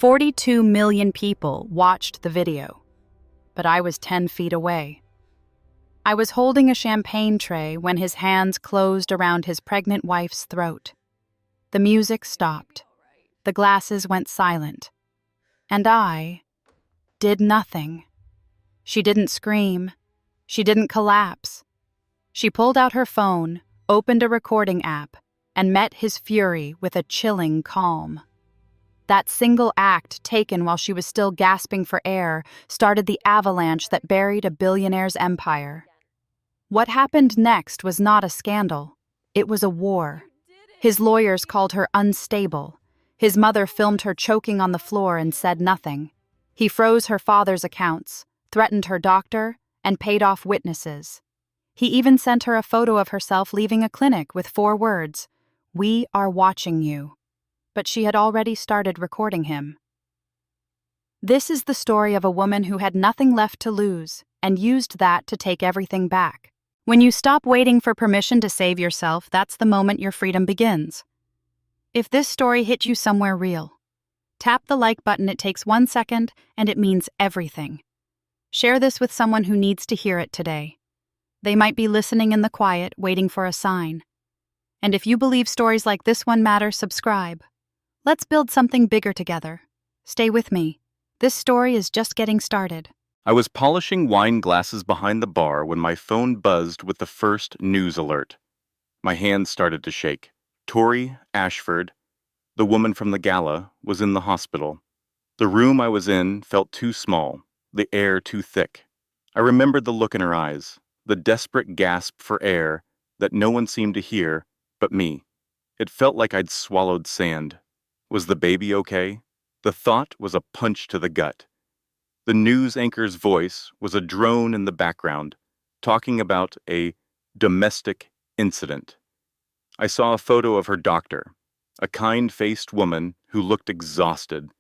42 million people watched the video, but I was 10 feet away. I was holding a champagne tray when his hands closed around his pregnant wife's throat. The music stopped. The glasses went silent. And I did nothing. She didn't scream. She didn't collapse. She pulled out her phone, opened a recording app, and met his fury with a chilling calm. That single act, taken while she was still gasping for air, started the avalanche that buried a billionaire's empire. What happened next was not a scandal. It was a war. His lawyers called her unstable. His mother filmed her choking on the floor and said nothing. He froze her father's accounts, threatened her doctor, and paid off witnesses. He even sent her a photo of herself leaving a clinic with 4 words, "We are watching you." But she had already started recording him. This is the story of a woman who had nothing left to lose and used that to take everything back. When you stop waiting for permission to save yourself, that's the moment your freedom begins. If this story hit you somewhere real, tap the like button. It takes 1 second, and it means everything. Share this with someone who needs to hear it today. They might be listening in the quiet, waiting for a sign. And if you believe stories like this one matter, subscribe. Let's build something bigger together. Stay with me. This story is just getting started. I was polishing wine glasses behind the bar when my phone buzzed with the first news alert. My hands started to shake. Tori Ashford, the woman from the Gala, was in the hospital. The room I was in felt too small, the air too thick. I remembered the look in her eyes, the desperate gasp for air that no one seemed to hear but me. It felt like I'd swallowed sand. Was the baby okay? The thought was a punch to the gut. The news anchor's voice was a drone in the background, talking about a domestic incident. I saw a photo of her doctor, a kind-faced woman who looked exhausted.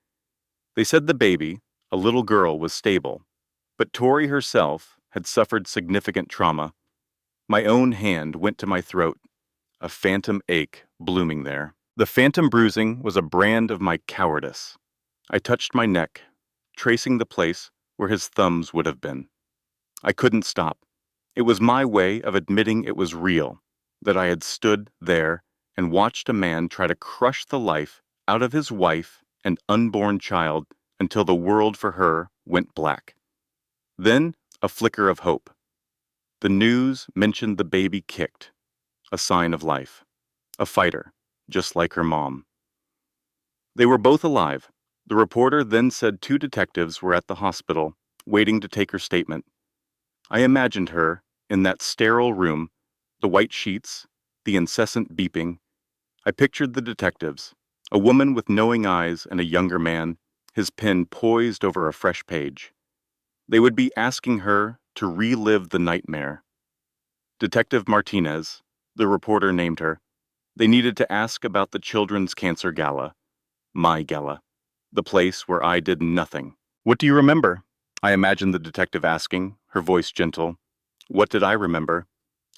They said the baby, a little girl, was stable, but Tori herself had suffered significant trauma. My own hand went to my throat, a phantom ache blooming there. The phantom bruising was a brand of my cowardice. I touched my neck, tracing the place where his thumbs would have been. I couldn't stop. It was my way of admitting it was real, that I had stood there and watched a man try to crush the life out of his wife and unborn child until the world for her went black. Then a flicker of hope. The news mentioned the baby kicked, a sign of life, a fighter, just like her mom. They were both alive. The reporter then said 2 detectives were at the hospital, waiting to take her statement. I imagined her in that sterile room, the white sheets, the incessant beeping. I pictured the detectives, a woman with knowing eyes and a younger man, his pen poised over a fresh page. They would be asking her to relive the nightmare. Detective Martinez, the reporter named her. They needed to ask about the children's cancer gala, my gala, the place where I did nothing. What do you remember? I imagined the detective asking, her voice gentle. What did I remember?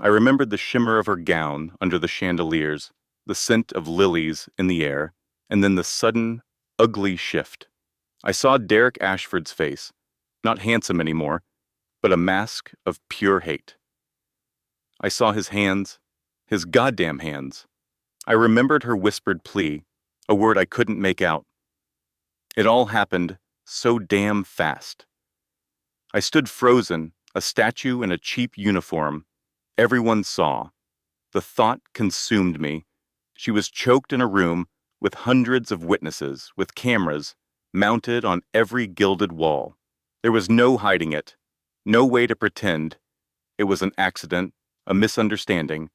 I remembered the shimmer of her gown under the chandeliers, the scent of lilies in the air, and then the sudden, ugly shift. I saw Derek Ashford's face, not handsome anymore, but a mask of pure hate. I saw his hands, his goddamn hands. I remembered her whispered plea, a word I couldn't make out. It all happened so damn fast. I stood frozen, a statue in a cheap uniform. Everyone saw. The thought consumed me. She was choked in a room with hundreds of witnesses, with cameras mounted on every gilded wall. There was no hiding it, no way to pretend. It was an accident, a misunderstanding,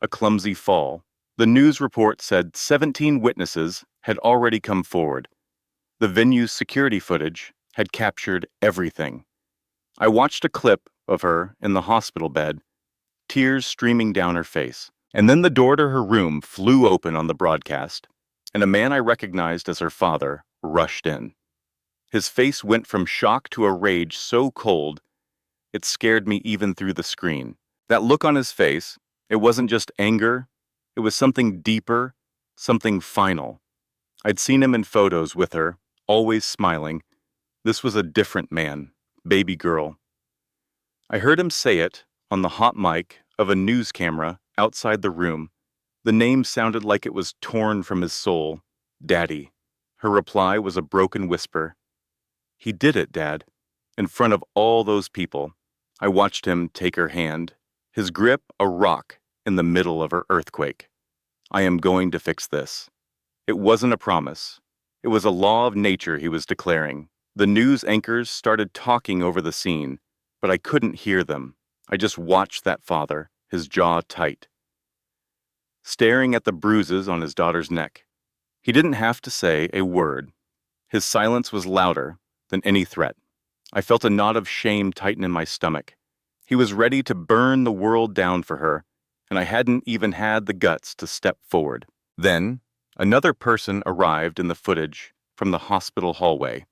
a clumsy fall. The news report said 17 witnesses had already come forward. The venue's security footage had captured everything. I watched a clip of her in the hospital bed, tears streaming down her face. And then the door to her room flew open on the broadcast, and a man I recognized as her father rushed in. His face went from shock to a rage so cold, it scared me even through the screen. That look on his face, it wasn't just anger, it was something deeper, something final. I'd seen him in photos with her, always smiling. This was a different man, baby girl. I heard him say it on the hot mic of a news camera outside the room. The name sounded like it was torn from his soul. Daddy. Her reply was a broken whisper. He did it, Dad. In front of all those people. I watched him take her hand, his grip a rock in the middle of her earthquake. I am going to fix this. It wasn't a promise. It was a law of nature he was declaring. The news anchors started talking over the scene, but I couldn't hear them. I just watched that father, his jaw tight, staring at the bruises on his daughter's neck. He didn't have to say a word. His silence was louder than any threat. I felt a knot of shame tighten in my stomach. He was ready to burn the world down for her, and I hadn't even had the guts to step forward. Then, another person arrived in the footage from the hospital hallway.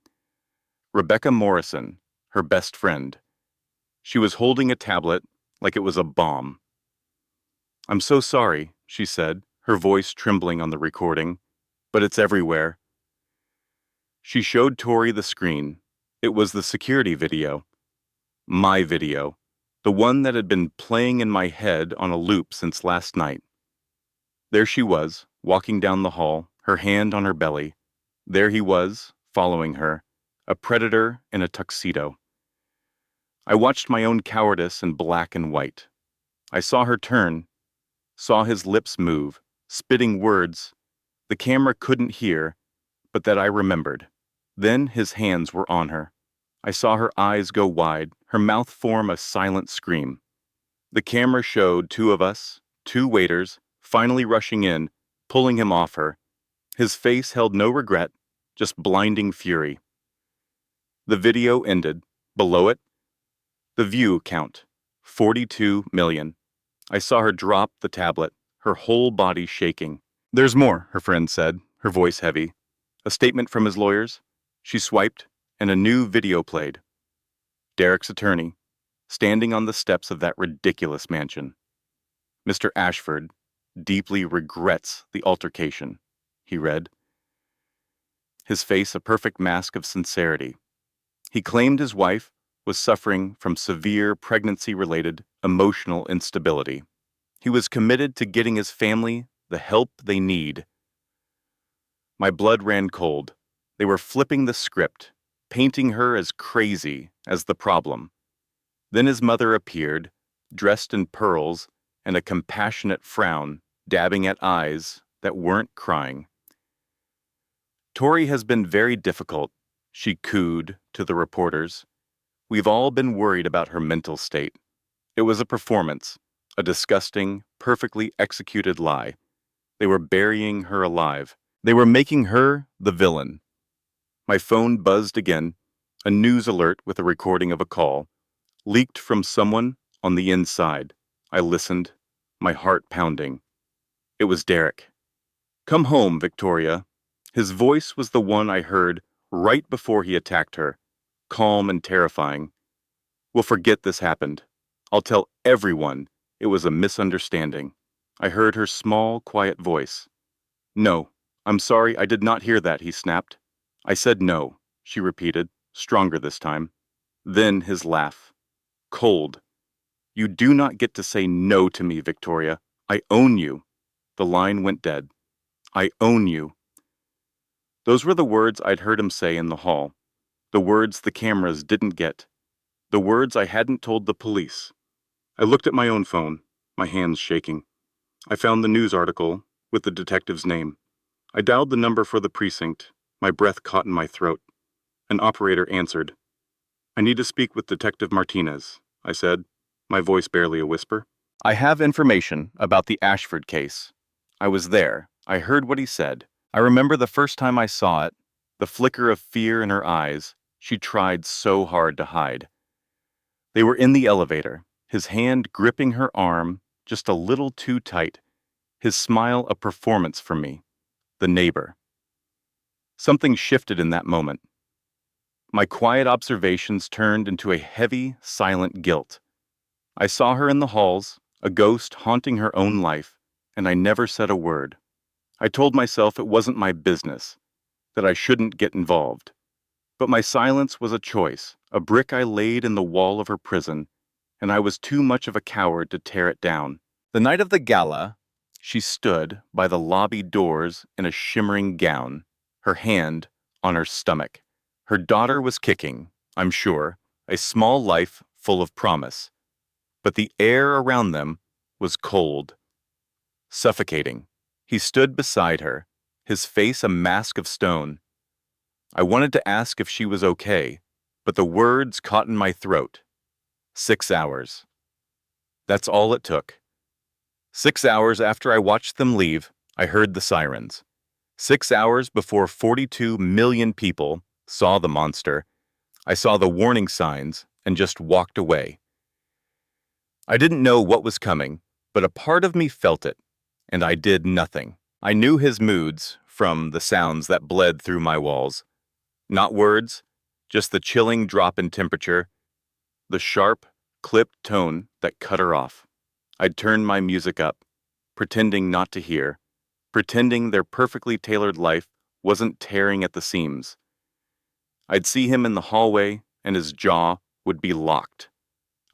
Rebecca Morrison, her best friend. She was holding a tablet like it was a bomb. "I'm so sorry," she said, her voice trembling on the recording, "but it's everywhere." She showed Tori the screen. It was the security video. My video. The one that had been playing in my head on a loop since last night. There she was, walking down the hall, her hand on her belly. There he was, following her, a predator in a tuxedo. I watched my own cowardice in black and white. I saw her turn, saw his lips move, spitting words the camera couldn't hear, but that I remembered. Then his hands were on her. I saw her eyes go wide, her mouth form a silent scream. The camera showed two of us, two waiters, finally rushing in, pulling him off her. His face held no regret, just blinding fury. The video ended. Below it, the view count, 42 million. I saw her drop the tablet, her whole body shaking. "There's more," her friend said, her voice heavy. "A statement from his lawyers." She swiped, and a new video played. Derek's attorney, standing on the steps of that ridiculous mansion. "Mr. Ashford deeply regrets the altercation," he read. His face a perfect mask of sincerity. He claimed his wife was suffering from severe pregnancy-related emotional instability. He was committed to getting his family the help they need. My blood ran cold. They were flipping the script, painting her as crazy as the problem. Then his mother appeared, dressed in pearls and a compassionate frown, dabbing at eyes that weren't crying. "Tori has been very difficult," she cooed to the reporters. "We've all been worried about her mental state. It was a performance, a disgusting, perfectly executed lie. They were burying her alive. They were making her the villain." My phone buzzed again, a news alert with a recording of a call, leaked from someone on the inside. I listened, my heart pounding. It was Derek. "Come home, Victoria." His voice was the one I heard right before he attacked her, calm and terrifying. "We'll forget this happened. I'll tell everyone it was a misunderstanding." I heard her small, quiet voice. "No, I'm sorry, I did not hear that," he snapped. "I said no," she repeated, stronger this time. Then his laugh. Cold. "You do not get to say no to me, Victoria. I own you." The line went dead. "I own you." Those were the words I'd heard him say in the hall. The words the cameras didn't get. The words I hadn't told the police. I looked at my own phone, my hands shaking. I found the news article with the detective's name. I dialed the number for the precinct, my breath caught in my throat. An operator answered. "I need to speak with Detective Martinez," I said, my voice barely a whisper. "I have information about the Ashford case." I was there. I heard what he said. I remember the first time I saw it, the flicker of fear in her eyes she tried so hard to hide. They were in the elevator, his hand gripping her arm just a little too tight, his smile a performance for me, the neighbor. Something shifted in that moment. My quiet observations turned into a heavy, silent guilt. I saw her in the halls, a ghost haunting her own life, and I never said a word. I told myself it wasn't my business, that I shouldn't get involved. But my silence was a choice, a brick I laid in the wall of her prison, and I was too much of a coward to tear it down. The night of the gala, she stood by the lobby doors in a shimmering gown, her hand on her stomach. Her daughter was kicking, I'm sure, a small life full of promise, but the air around them was cold, suffocating. He stood beside her, his face a mask of stone. I wanted to ask if she was okay, but the words caught in my throat. 6 hours. That's all it took. 6 hours after I watched them leave, I heard the sirens. 6 hours before 42 million people saw the monster, I saw the warning signs and just walked away. I didn't know what was coming, but a part of me felt it, and I did nothing. I knew his moods from the sounds that bled through my walls. Not words, just the chilling drop in temperature, the sharp, clipped tone that cut her off. I'd turn my music up, pretending not to hear, pretending their perfectly tailored life wasn't tearing at the seams. I'd see him in the hallway, and his jaw would be locked.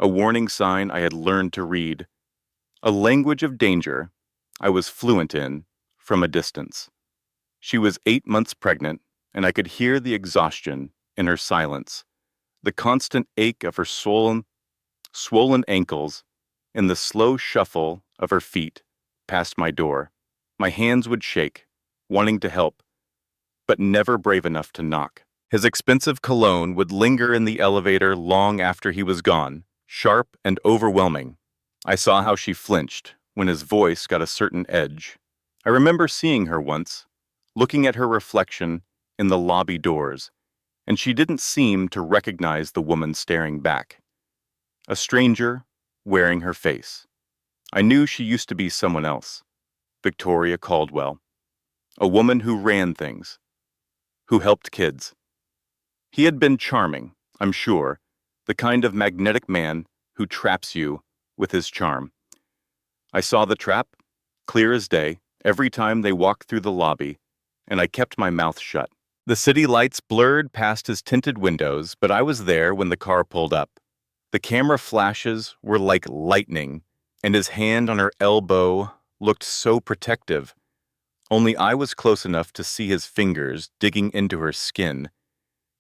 A warning sign I had learned to read. A language of danger I was fluent in from a distance. She was 8 months pregnant, and I could hear the exhaustion in her silence, the constant ache of her swollen ankles, and the slow shuffle of her feet past my door. My hands would shake, wanting to help, but never brave enough to knock. His expensive cologne would linger in the elevator long after he was gone, sharp and overwhelming. I saw how she flinched when his voice got a certain edge. I remember seeing her once, looking at her reflection in the lobby doors, and she didn't seem to recognize the woman staring back. A stranger wearing her face. I knew she used to be someone else. Victoria Caldwell. A woman who ran things, who helped kids. He had been charming, I'm sure, the kind of magnetic man who traps you with his charm. I saw the trap, clear as day, every time they walked through the lobby, and I kept my mouth shut. The city lights blurred past his tinted windows, but I was there when the car pulled up. The camera flashes were like lightning, and his hand on her elbow looked so protective. Only I was close enough to see his fingers digging into her skin,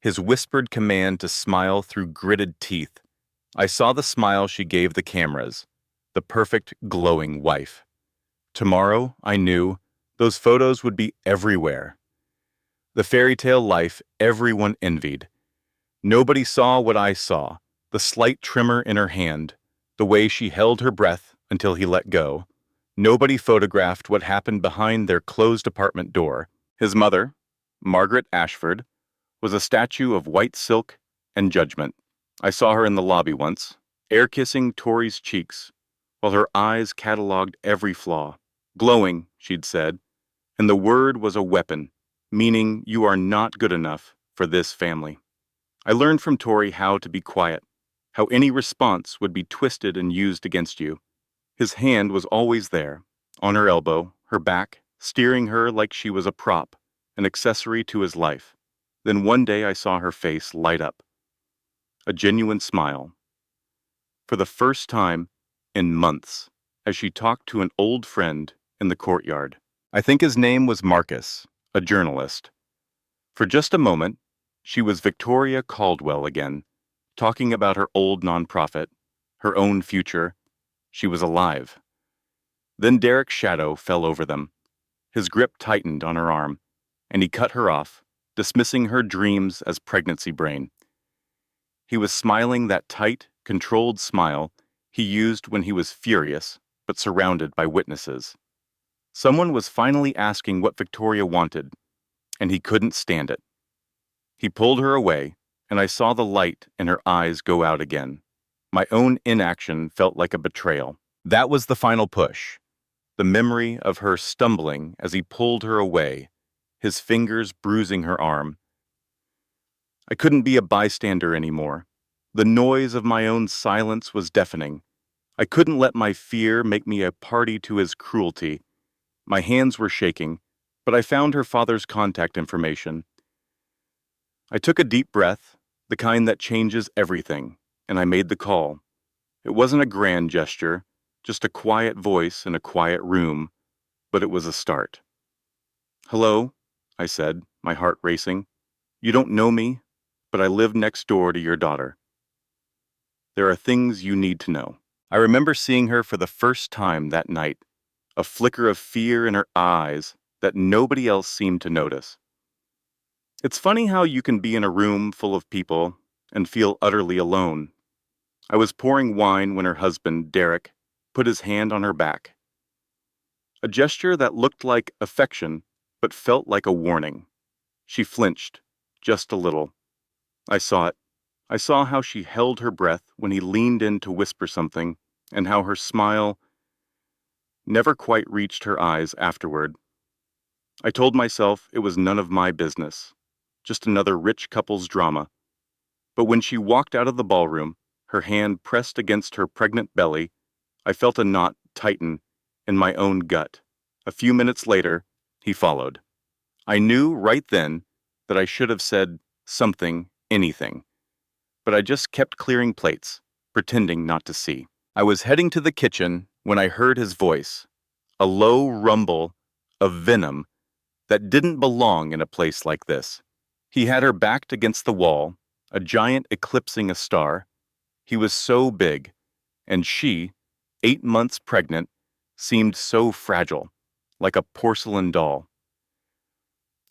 his whispered command to smile through gritted teeth. I saw the smile she gave the cameras, the perfect, glowing wife. Tomorrow, I knew, those photos would be everywhere. The fairy tale life everyone envied. Nobody saw what I saw, the slight tremor in her hand, the way she held her breath until he let go. Nobody photographed what happened behind their closed apartment door. His mother, Margaret Ashford, was a statue of white silk and judgment. I saw her in the lobby once, air-kissing Tori's cheeks, while her eyes catalogued every flaw. Glowing, she'd said, and the word was a weapon, meaning you are not good enough for this family. I learned from Tori how to be quiet, how any response would be twisted and used against you. His hand was always there, on her elbow, her back, steering her like she was a prop, an accessory to his life. Then one day I saw her face light up. A genuine smile. For the first time in months, as she talked to an old friend in the courtyard. I think his name was Marcus, a journalist. For just a moment, she was Victoria Caldwell again, talking about her old nonprofit, her own future. She was alive. Then Derek's shadow fell over them. His grip tightened on her arm, and he cut her off, dismissing her dreams as pregnancy brain. He was smiling that tight, controlled smile he used when he was furious, but surrounded by witnesses. Someone was finally asking what Victoria wanted, and he couldn't stand it. He pulled her away, and I saw the light in her eyes go out again. My own inaction felt like a betrayal. That was the final push. The memory of her stumbling as he pulled her away, his fingers bruising her arm. I couldn't be a bystander anymore. The noise of my own silence was deafening. I couldn't let my fear make me a party to his cruelty. My hands were shaking, but I found her father's contact information. I took a deep breath, the kind that changes everything, and I made the call. It wasn't a grand gesture, just a quiet voice in a quiet room, but it was a start. "Hello," I said, my heart racing. "You don't know me, but I live next door to your daughter. There are things you need to know." I remember seeing her for the first time that night, a flicker of fear in her eyes that nobody else seemed to notice. It's funny how you can be in a room full of people and feel utterly alone. I was pouring wine when her husband, Derek, put his hand on her back. A gesture that looked like affection, but felt like a warning. She flinched, just a little. I saw it. I saw how she held her breath when he leaned in to whisper something, and how her smile never quite reached her eyes afterward. I told myself it was none of my business, just another rich couple's drama. But when she walked out of the ballroom, her hand pressed against her pregnant belly, I felt a knot tighten in my own gut. A few minutes later, he followed. I knew right then that I should have said something, anything, but I just kept clearing plates, pretending not to see. I was heading to the kitchen when I heard his voice, a low rumble of venom that didn't belong in a place like this. He had her backed against the wall, a giant eclipsing a star. He was so big, and she, 8 months pregnant, seemed so fragile, like a porcelain doll.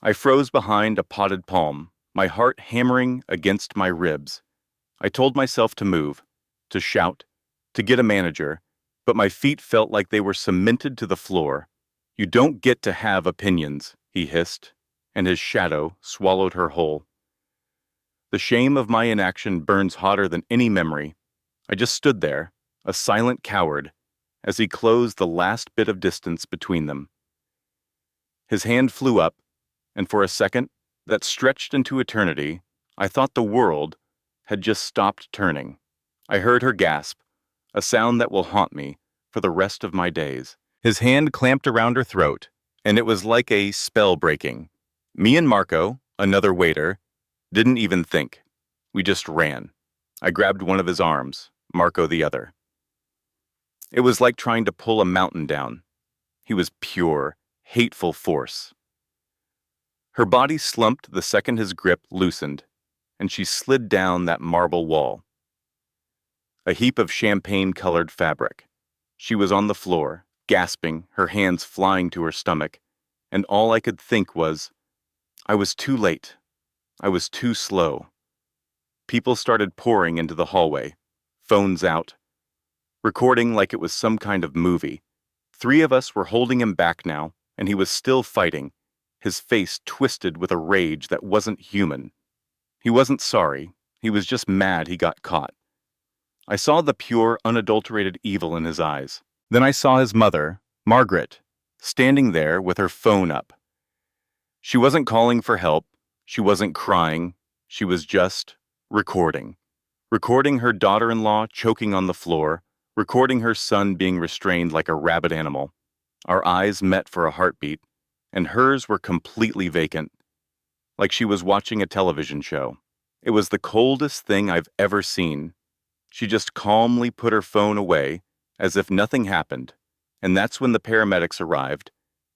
I froze behind a potted palm, my heart hammering against my ribs. I told myself to move, to shout, to get a manager, but my feet felt like they were cemented to the floor. "You don't get to have opinions," he hissed, and his shadow swallowed her whole. The shame of my inaction burns hotter than any memory. I just stood there, a silent coward, as he closed the last bit of distance between them. His hand flew up, and for a second, that stretched into eternity, I thought the world had just stopped turning. I heard her gasp, a sound that will haunt me for the rest of my days. His hand clamped around her throat, and it was like a spell breaking. Me and Marco, another waiter, didn't even think. We just ran. I grabbed one of his arms, Marco the other. It was like trying to pull a mountain down. He was pure, hateful force. Her body slumped the second his grip loosened, and she slid down that marble wall. A heap of champagne-colored fabric. She was on the floor, gasping, her hands flying to her stomach, and all I could think was, I was too late. I was too slow. People started pouring into the hallway, phones out, recording like it was some kind of movie. 3 of us were holding him back now, and he was still fighting, his face twisted with a rage that wasn't human. He wasn't sorry. He was just mad he got caught. I saw the pure, unadulterated evil in his eyes. Then I saw his mother, Margaret, standing there with her phone up. She wasn't calling for help. She wasn't crying. She was just recording. Recording her daughter-in-law choking on the floor, recording her son being restrained like a rabid animal. Our eyes met for a heartbeat, and hers were completely vacant, like she was watching a television show. It was the coldest thing I've ever seen. She just calmly put her phone away, as if nothing happened, and that's when the paramedics arrived,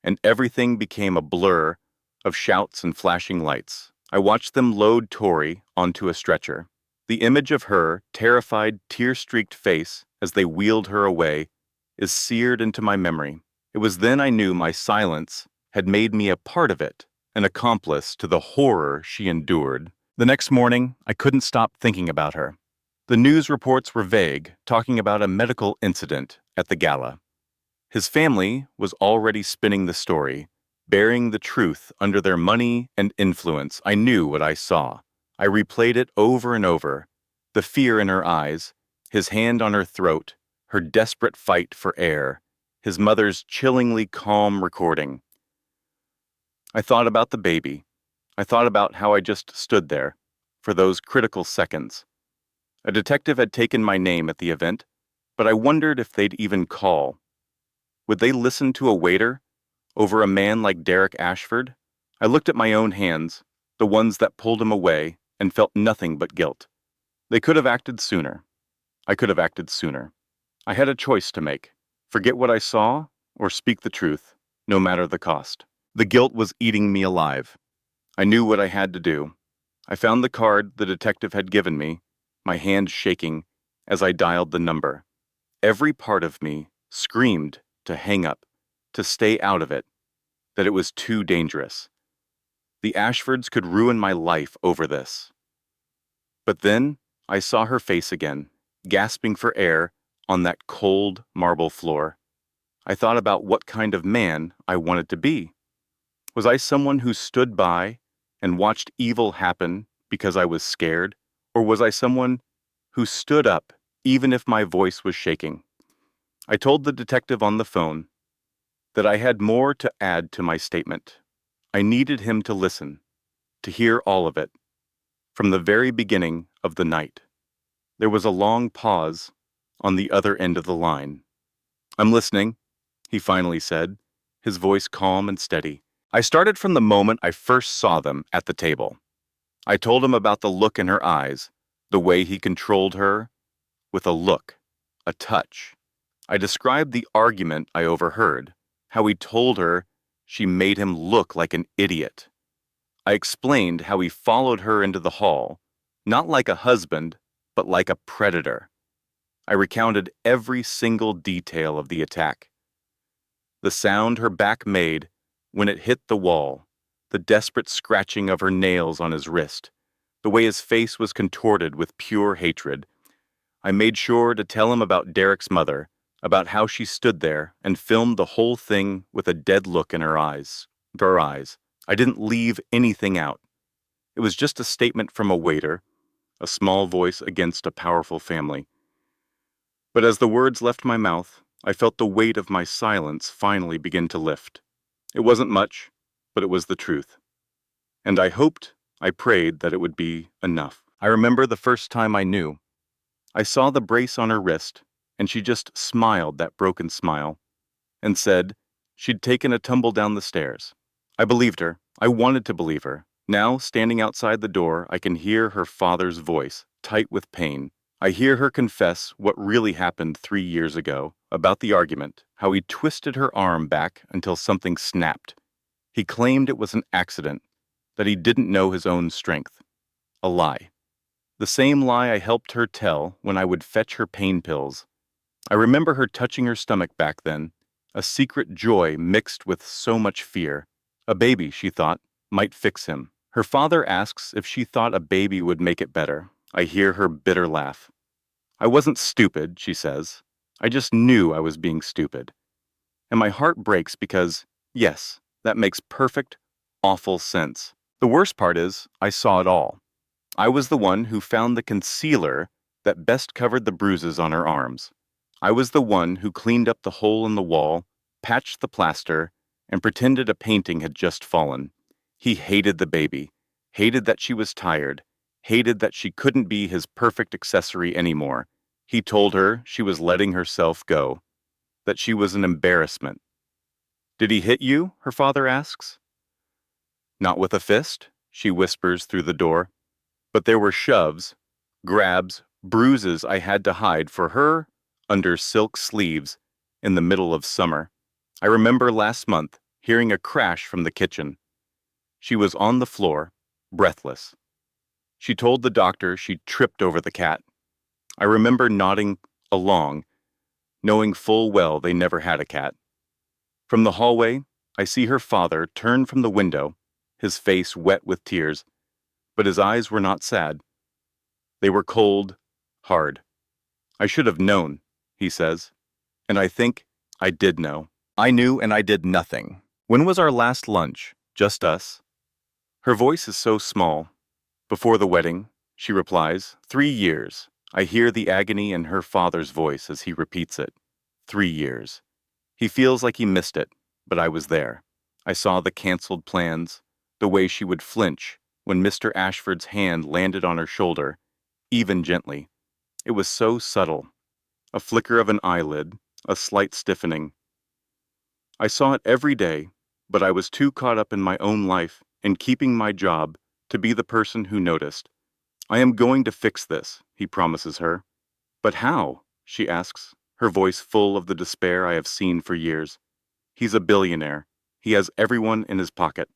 and everything became a blur of shouts and flashing lights. I watched them load Tori onto a stretcher. The image of her terrified, tear-streaked face as they wheeled her away is seared into my memory. It was then I knew my silence had made me a part of it, an accomplice to the horror she endured. The next morning, I couldn't stop thinking about her. The news reports were vague, talking about a medical incident at the Gala. His family was already spinning the story, burying the truth under their money and influence. I knew what I saw. I replayed it over and over. The fear in her eyes, his hand on her throat, her desperate fight for air, his mother's chillingly calm recording. I thought about the baby. I thought about how I just stood there for those critical seconds. A detective had taken my name at the event, but I wondered if they'd even call. Would they listen to a waiter over a man like Derek Ashford? I looked at my own hands, the ones that pulled him away and felt nothing but guilt. They could have acted sooner. I could have acted sooner. I had a choice to make: forget what I saw or speak the truth, no matter the cost. The guilt was eating me alive. I knew what I had to do. I found the card the detective had given me, my hand shaking as I dialed the number. Every part of me screamed to hang up, to stay out of it, that it was too dangerous. The Ashfords could ruin my life over this. But then I saw her face again, gasping for air on that cold marble floor. I thought about what kind of man I wanted to be. Was I someone who stood by and watched evil happen because I was scared? Or was I someone who stood up even if my voice was shaking? I told the detective on the phone that I had more to add to my statement. I needed him to listen, to hear all of it, from the very beginning of the night. There was a long pause on the other end of the line. "I'm listening," he finally said, his voice calm and steady. I started from the moment I first saw them at the table. I told him about the look in her eyes, the way he controlled her with a look, a touch. I described the argument I overheard, how he told her she made him look like an idiot. I explained how he followed her into the hall, not like a husband, but like a predator. I recounted every single detail of the attack. The sound her back made when it hit the wall, the desperate scratching of her nails on his wrist, the way his face was contorted with pure hatred. I made sure to tell him about Derek's mother, about how she stood there and filmed the whole thing with a dead look in her eyes. I didn't leave anything out. It was just a statement from a waiter, a small voice against a powerful family. But as the words left my mouth, I felt the weight of my silence finally begin to lift. It wasn't much, but it was the truth. And I prayed that it would be enough. I remember the first time I knew. I saw the brace on her wrist, and she just smiled that broken smile, and said she'd taken a tumble down the stairs. I believed her. I wanted to believe her. Now, standing outside the door, I can hear her father's voice, tight with pain. I hear her confess what really happened 3 years ago, about the argument, how he twisted her arm back until something snapped. He claimed it was an accident, that he didn't know his own strength. A lie. The same lie I helped her tell when I would fetch her pain pills. I remember her touching her stomach back then, a secret joy mixed with so much fear. A baby, she thought, might fix him. Her father asks if she thought a baby would make it better. I hear her bitter laugh. I wasn't stupid, she says. I just knew I was being stupid. And my heart breaks because, yes, that makes perfect, awful sense. The worst part is, I saw it all. I was the one who found the concealer that best covered the bruises on her arms. I was the one who cleaned up the hole in the wall, patched the plaster, and pretended a painting had just fallen. He hated the baby, hated that she was tired, hated that she couldn't be his perfect accessory anymore. He told her she was letting herself go, that she was an embarrassment. "Did he hit you?" her father asks. "Not with a fist," she whispers through the door. But there were shoves, grabs, bruises I had to hide for her under silk sleeves in the middle of summer. I remember last month hearing a crash from the kitchen. She was on the floor, breathless. She told the doctor she tripped over the cat. I remember nodding along, knowing full well they never had a cat. From the hallway, I see her father turn from the window, his face wet with tears, but his eyes were not sad. They were cold, hard. "I should have known," he says. And I think I did know. I knew and I did nothing. "When was our last lunch? Just us?" Her voice is so small. "Before the wedding," she replies. 3 years. I hear the agony in her father's voice as he repeats it. 3 years. He feels like he missed it, but I was there. I saw the canceled plans, the way she would flinch when Mr. Ashford's hand landed on her shoulder, even gently. It was so subtle. A flicker of an eyelid, a slight stiffening. I saw it every day, but I was too caught up in my own life and keeping my job to be the person who noticed. I am going to fix this, he promises her. But how? She asks, her voice full of the despair I have seen for years. He's a billionaire. He has everyone in his pocket.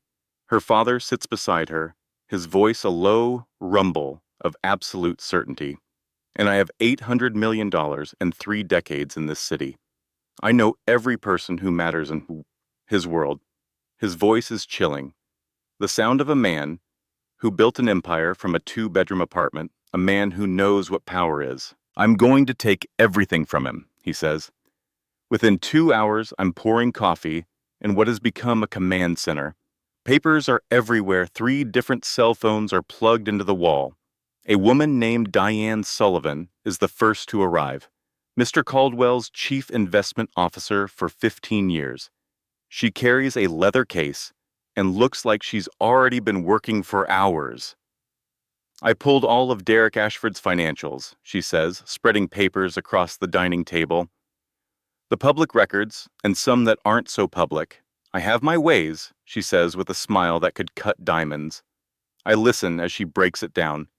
Her father sits beside her, his voice a low rumble of absolute certainty. And I have $800 million and 3 decades in this city. I know every person who matters in his world. His voice is chilling. The sound of a man who built an empire from a 2-bedroom apartment, a man who knows what power is. I'm going to take everything from him, he says. Within 2 hours, I'm pouring coffee in what has become a command center. Papers are everywhere. 3 different cell phones are plugged into the wall. A woman named Diane Sullivan is the first to arrive. Mr. Caldwell's chief investment officer for 15 years. She carries a leather case and looks like she's already been working for hours. I pulled all of Derek Ashford's financials, she says, spreading papers across the dining table. The public records, and some that aren't so public. I have my ways, she says with a smile that could cut diamonds. I listen as she breaks it down.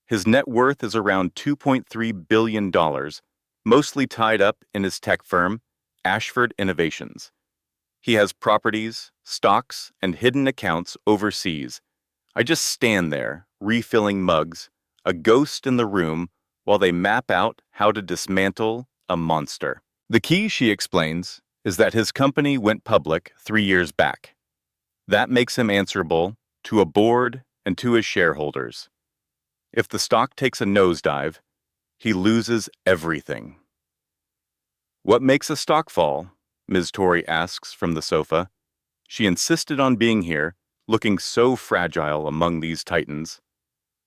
His net worth is around $2.3 billion, mostly tied up in his tech firm, Ashford Innovations. He has properties, stocks, and hidden accounts overseas. I just stand there, refilling mugs, a ghost in the room, while they map out how to dismantle a monster. The key, she explains, is that his company went public 3 years back. That makes him answerable to a board and to his shareholders. If the stock takes a nosedive, he loses everything. What makes a stock fall? Ms. Torrey asks from the sofa. She insisted on being here, looking so fragile among these titans.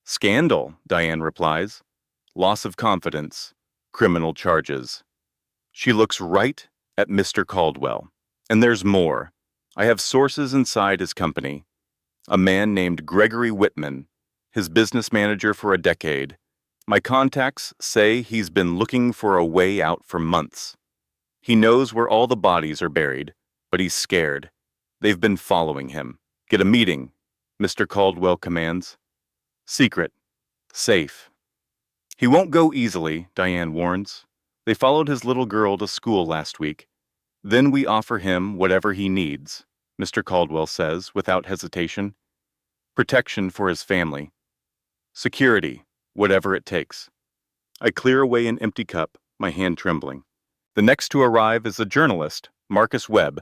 Scandal, Diane replies. Loss of confidence. Criminal charges. She looks right at Mr. Caldwell. And there's more. I have sources inside his company. A man named Gregory Whitman, his business manager for a decade. My contacts say he's been looking for a way out for months. He knows where all the bodies are buried, but he's scared. They've been following him. Get a meeting, Mr. Caldwell commands. Secret. Safe. He won't go easily, Diane warns. They followed his little girl to school last week. Then we offer him whatever he needs, Mr. Caldwell says without hesitation. Protection for his family. Security, whatever it takes. I clear away an empty cup, my hand trembling. The next to arrive is a journalist, Marcus Webb.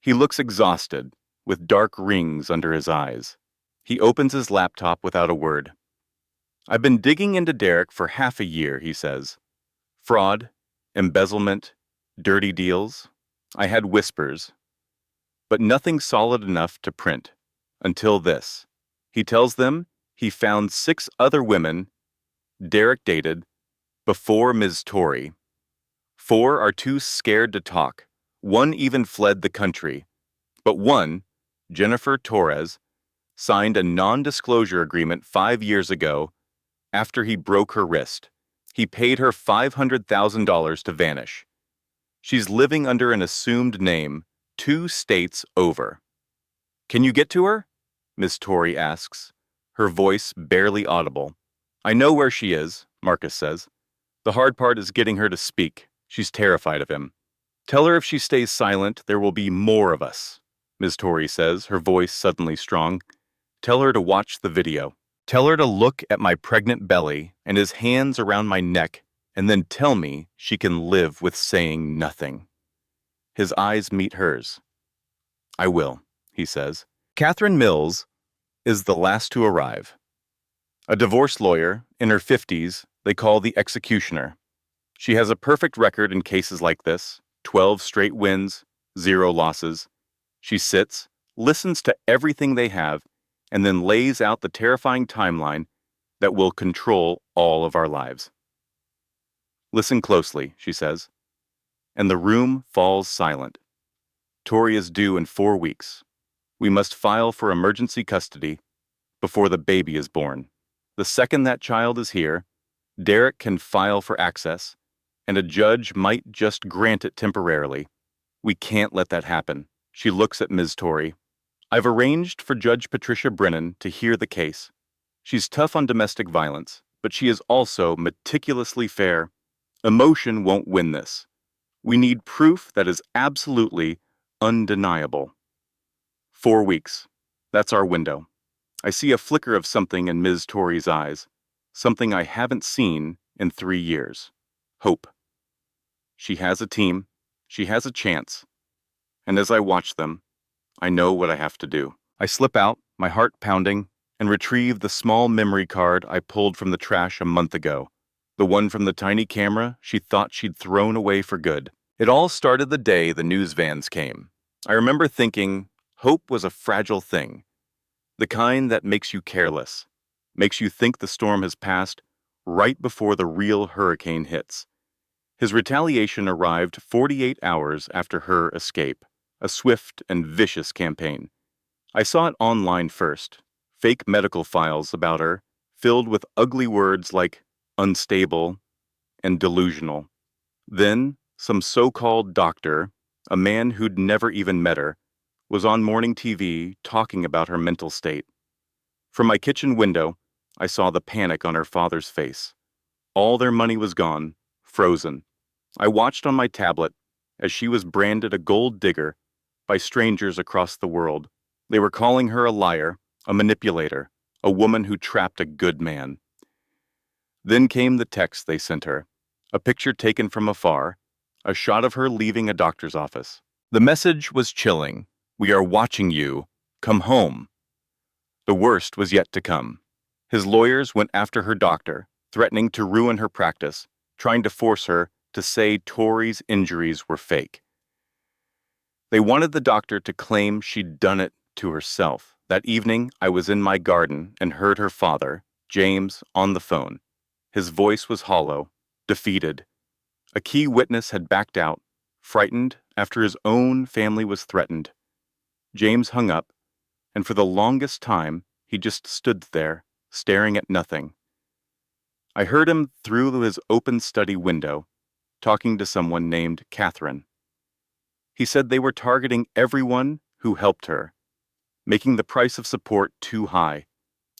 He looks exhausted, with dark rings under his eyes. He opens his laptop without a word. I've been digging into Derek for half a year, he says. Fraud, embezzlement, dirty deals. I had whispers, but nothing solid enough to print. Until this. He tells them he found 6 other women Derek dated before Ms. Torrey. 4 are too scared to talk. 1 even fled the country. But 1, Jennifer Torres, signed a non-disclosure agreement 5 years ago after he broke her wrist. He paid her $500,000 to vanish. She's living under an assumed name 2 states over. Can you get to her? Miss Torrey asks, her voice barely audible. I know where she is, Marcus says. The hard part is getting her to speak. She's terrified of him. Tell her if she stays silent, there will be more of us, Ms. Torrey says, her voice suddenly strong. Tell her to watch the video. Tell her to look at my pregnant belly and his hands around my neck, and then tell me she can live with saying nothing. His eyes meet hers. I will, he says. Catherine Mills is the last to arrive. A divorce lawyer, in her 50s, they call the executioner. She has a perfect record in cases like this, 12 straight wins, 0 losses. She sits, listens to everything they have, and then lays out the terrifying timeline that will control all of our lives. Listen closely, she says. And the room falls silent. Torrey is due in 4 weeks. We must file for emergency custody before the baby is born. The second that child is here, Derek can file for access, and a judge might just grant it temporarily. We can't let that happen. She looks at Ms. Torrey. I've arranged for Judge Patricia Brennan to hear the case. She's tough on domestic violence, but she is also meticulously fair. Emotion won't win this. We need proof that is absolutely undeniable. 4 weeks. That's our window. I see a flicker of something in Ms. Torrey's eyes, something I haven't seen in 3 years. Hope. She has a team. She has a chance. And as I watch them, I know what I have to do. I slip out, my heart pounding, and retrieve the small memory card I pulled from the trash a month ago. The one from the tiny camera she thought she'd thrown away for good. It all started the day the news vans came. I remember thinking hope was a fragile thing, the kind that makes you careless, makes you think the storm has passed right before the real hurricane hits. His retaliation arrived 48 hours after her escape, a swift and vicious campaign. I saw it online first, fake medical files about her, filled with ugly words like unstable and delusional. Then, some so-called doctor, a man who'd never even met her, was on morning TV talking about her mental state. From my kitchen window, I saw the panic on her father's face. All their money was gone, frozen. I watched on my tablet as she was branded a gold digger by strangers across the world. They were calling her a liar, a manipulator, a woman who trapped a good man. Then came the text they sent her, a picture taken from afar, a shot of her leaving a doctor's office. The message was chilling. We are watching you. Come home. The worst was yet to come. His lawyers went after her doctor, threatening to ruin her practice, trying to force her to say Tori's injuries were fake. They wanted the doctor to claim she'd done it to herself. That evening, I was in my garden and heard her father, James, on the phone. His voice was hollow, defeated. A key witness had backed out, frightened after his own family was threatened. James hung up, and for the longest time, he just stood there, staring at nothing. I heard him through his open study window, talking to someone named Catherine. He said they were targeting everyone who helped her, making the price of support too high.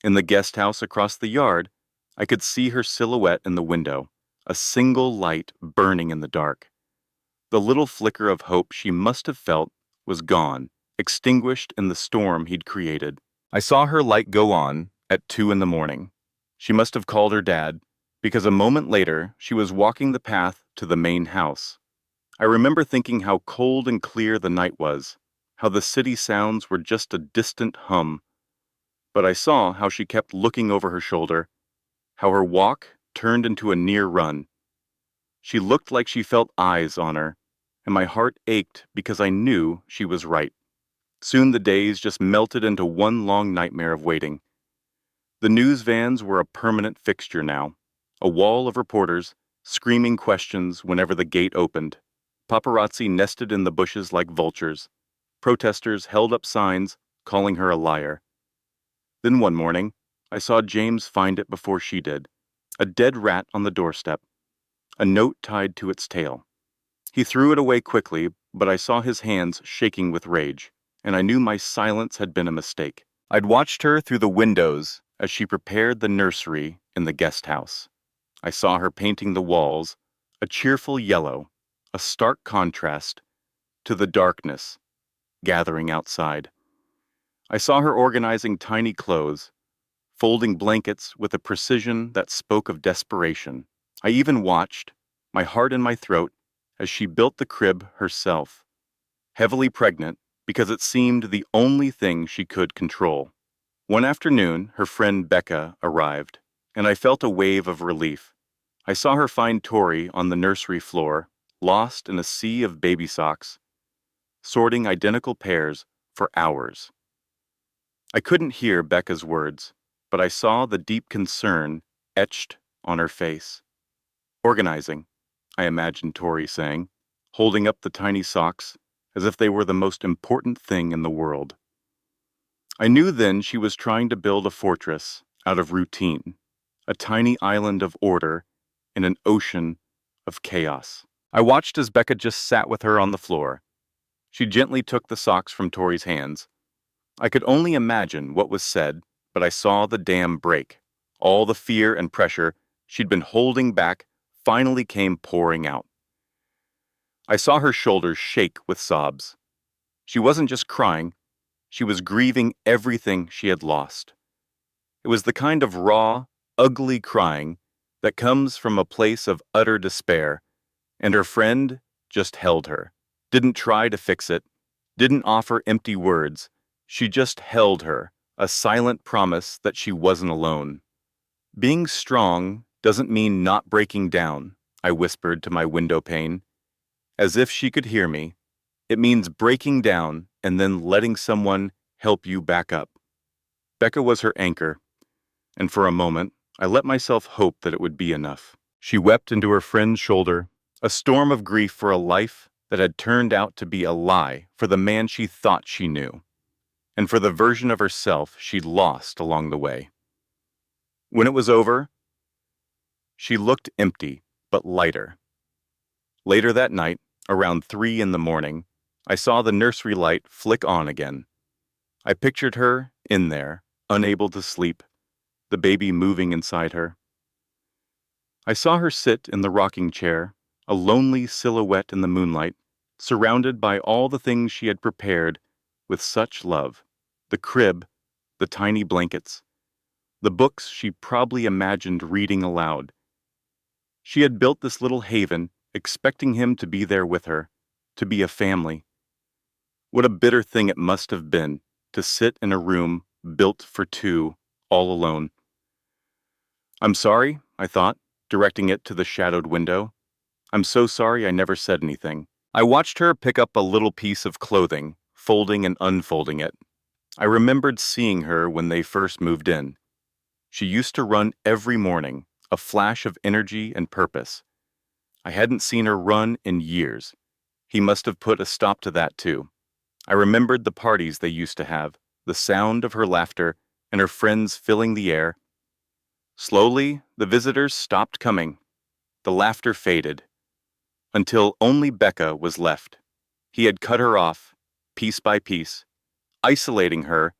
In the guest house across the yard, I could see her silhouette in the window, a single light burning in the dark. The little flicker of hope she must have felt was gone, extinguished in the storm he'd created. I saw her light go on at 2 a.m. She must have called her dad, because a moment later she was walking the path to the main house. I remember thinking how cold and clear the night was, how the city sounds were just a distant hum. But I saw how she kept looking over her shoulder, how her walk turned into a near run. She looked like she felt eyes on her, and my heart ached because I knew she was right. Soon the days just melted into one long nightmare of waiting. The news vans were a permanent fixture now, a wall of reporters screaming questions whenever the gate opened. Paparazzi nested in the bushes like vultures. Protesters held up signs calling her a liar. Then one morning, I saw James find it before she did, a dead rat on the doorstep, a note tied to its tail. He threw it away quickly, but I saw his hands shaking with rage, and I knew my silence had been a mistake. I'd watched her through the windows as she prepared the nursery in the guest house. I saw her painting the walls, a cheerful yellow, a stark contrast to the darkness gathering outside. I saw her organizing tiny clothes, folding blankets with a precision that spoke of desperation. I even watched, my heart in my throat, as she built the crib herself, heavily pregnant because it seemed the only thing she could control. One afternoon, her friend Becca arrived, and I felt a wave of relief. I saw her find Tori on the nursery floor, lost in a sea of baby socks, sorting identical pairs for hours. I couldn't hear Becca's words, but I saw the deep concern etched on her face. Organizing, I imagined Tori saying, holding up the tiny socks as if they were the most important thing in the world. I knew then she was trying to build a fortress out of routine, a tiny island of order in an ocean of chaos. I watched as Becca just sat with her on the floor. She gently took the socks from Tori's hands, I could only imagine what was said, but I saw the dam break. All the fear and pressure she'd been holding back finally came pouring out. I saw her shoulders shake with sobs. She wasn't just crying, she was grieving everything she had lost. It was the kind of raw, ugly crying that comes from a place of utter despair, and her friend just held her, didn't try to fix it, didn't offer empty words. She just held her, a silent promise that she wasn't alone. Being strong doesn't mean not breaking down, I whispered to my window pane, as if she could hear me. It means breaking down and then letting someone help you back up. Becca was her anchor, and for a moment, I let myself hope that it would be enough. She wept into her friend's shoulder, a storm of grief for a life that had turned out to be a lie for the man she thought she knew, and for the version of herself she'd lost along the way. When it was over, she looked empty, but lighter. Later that night, around 3 in the morning, I saw the nursery light flick on again. I pictured her in there, unable to sleep, the baby moving inside her. I saw her sit in the rocking chair, a lonely silhouette in the moonlight, surrounded by all the things she had prepared with such love: the crib, the tiny blankets, the books she probably imagined reading aloud. She had built this little haven, expecting him to be there with her, to be a family. What a bitter thing it must have been to sit in a room built for two, all alone. "I'm sorry," I thought, directing it to the shadowed window. "I'm so sorry I never said anything." I watched her pick up a little piece of clothing, folding and unfolding it. I remembered seeing her when they first moved in. She used to run every morning, a flash of energy and purpose. I hadn't seen her run in years. He must have put a stop to that too. I remembered the parties they used to have, the sound of her laughter, and her friends filling the air. Slowly, the visitors stopped coming. The laughter faded, until only Becca was left. He had cut her off, piece by piece, isolating her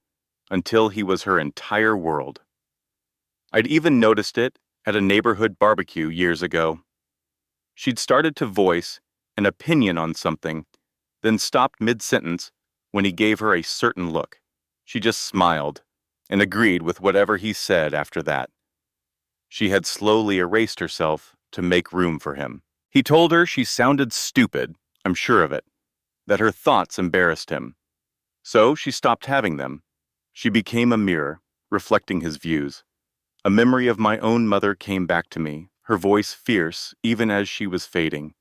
until he was her entire world. I'd even noticed it at a neighborhood barbecue years ago. She'd started to voice an opinion on something, then stopped mid-sentence when he gave her a certain look. She just smiled and agreed with whatever he said after that. She had slowly erased herself to make room for him. He told her she sounded stupid, I'm sure of it, that her thoughts embarrassed him. So she stopped having them. She became a mirror, reflecting his views. A memory of my own mother came back to me, her voice fierce even as she was fading.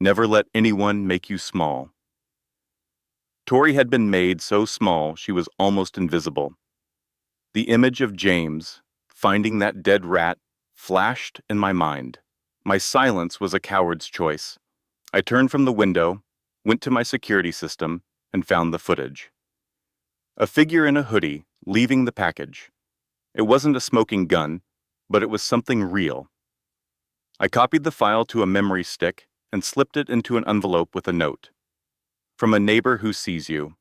"Never let anyone make you small." Tori had been made so small she was almost invisible. The image of James, finding that dead rat, flashed in my mind. My silence was a coward's choice. I turned from the window, went to my security system, and found the footage. A figure in a hoodie leaving the package. It wasn't a smoking gun, but it was something real. I copied the file to a memory stick and slipped it into an envelope with a note. "From a neighbor who sees you."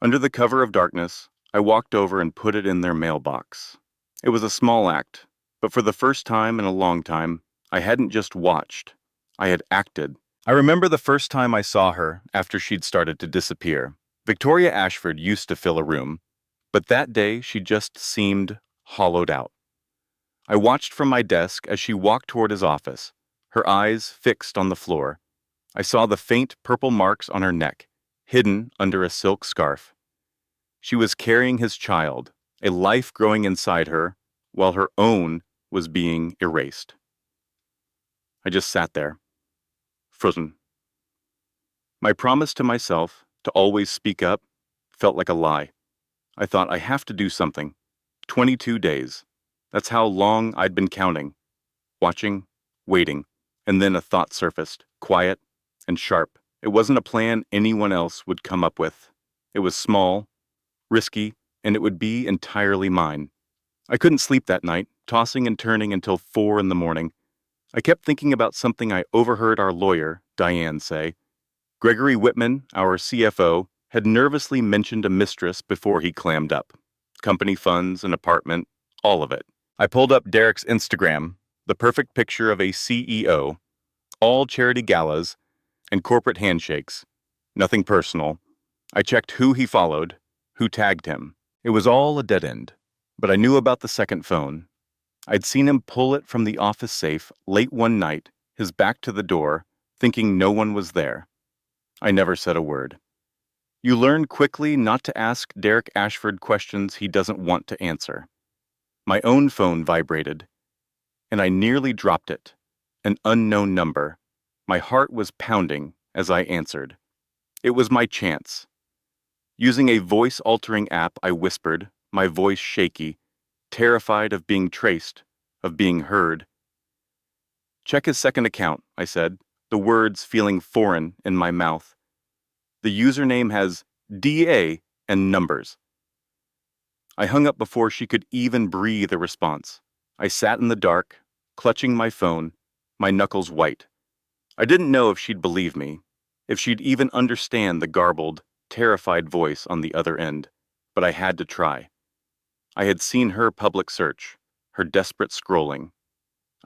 Under the cover of darkness, I walked over and put it in their mailbox. It was a small act, but for the first time in a long time, I hadn't just watched. I had acted. I remember the first time I saw her after she'd started to disappear. Victoria Ashford used to fill a room, but that day she just seemed hollowed out. I watched from my desk as she walked toward his office, her eyes fixed on the floor. I saw the faint purple marks on her neck, hidden under a silk scarf. She was carrying his child, a life growing inside her, while her own was being erased. I just sat there, frozen. My promise to myself to always speak up felt like a lie. I thought, I have to do something. 22 days. That's how long I'd been counting. Watching, waiting, and then a thought surfaced, quiet and sharp. It wasn't a plan anyone else would come up with. It was small, risky, and it would be entirely mine. I couldn't sleep that night, tossing and turning until 4 in the morning. I kept thinking about something I overheard our lawyer, Diane, say. Gregory Whitman, our CFO, had nervously mentioned a mistress before he clammed up. Company funds, an apartment, all of it. I pulled up Derek's Instagram, the perfect picture of a CEO, all charity galas, and corporate handshakes. Nothing personal. I checked who he followed, who tagged him. It was all a dead end. But I knew about the second phone. I'd seen him pull it from the office safe late one night, his back to the door, thinking no one was there. I never said a word. You learn quickly not to ask Derek Ashford questions he doesn't want to answer. My own phone vibrated, and I nearly dropped it. An unknown number. My heart was pounding as I answered. It was my chance. Using a voice-altering app, I whispered, my voice shaky, terrified of being traced, of being heard. Check his second account, I said, the words feeling foreign in my mouth. The username has DA and numbers. I hung up before she could even breathe a response. I sat in the dark, clutching my phone, my knuckles white. I didn't know if she'd believe me, if she'd even understand the garbled, terrified voice on the other end, but I had to try. I had seen her public search, her desperate scrolling.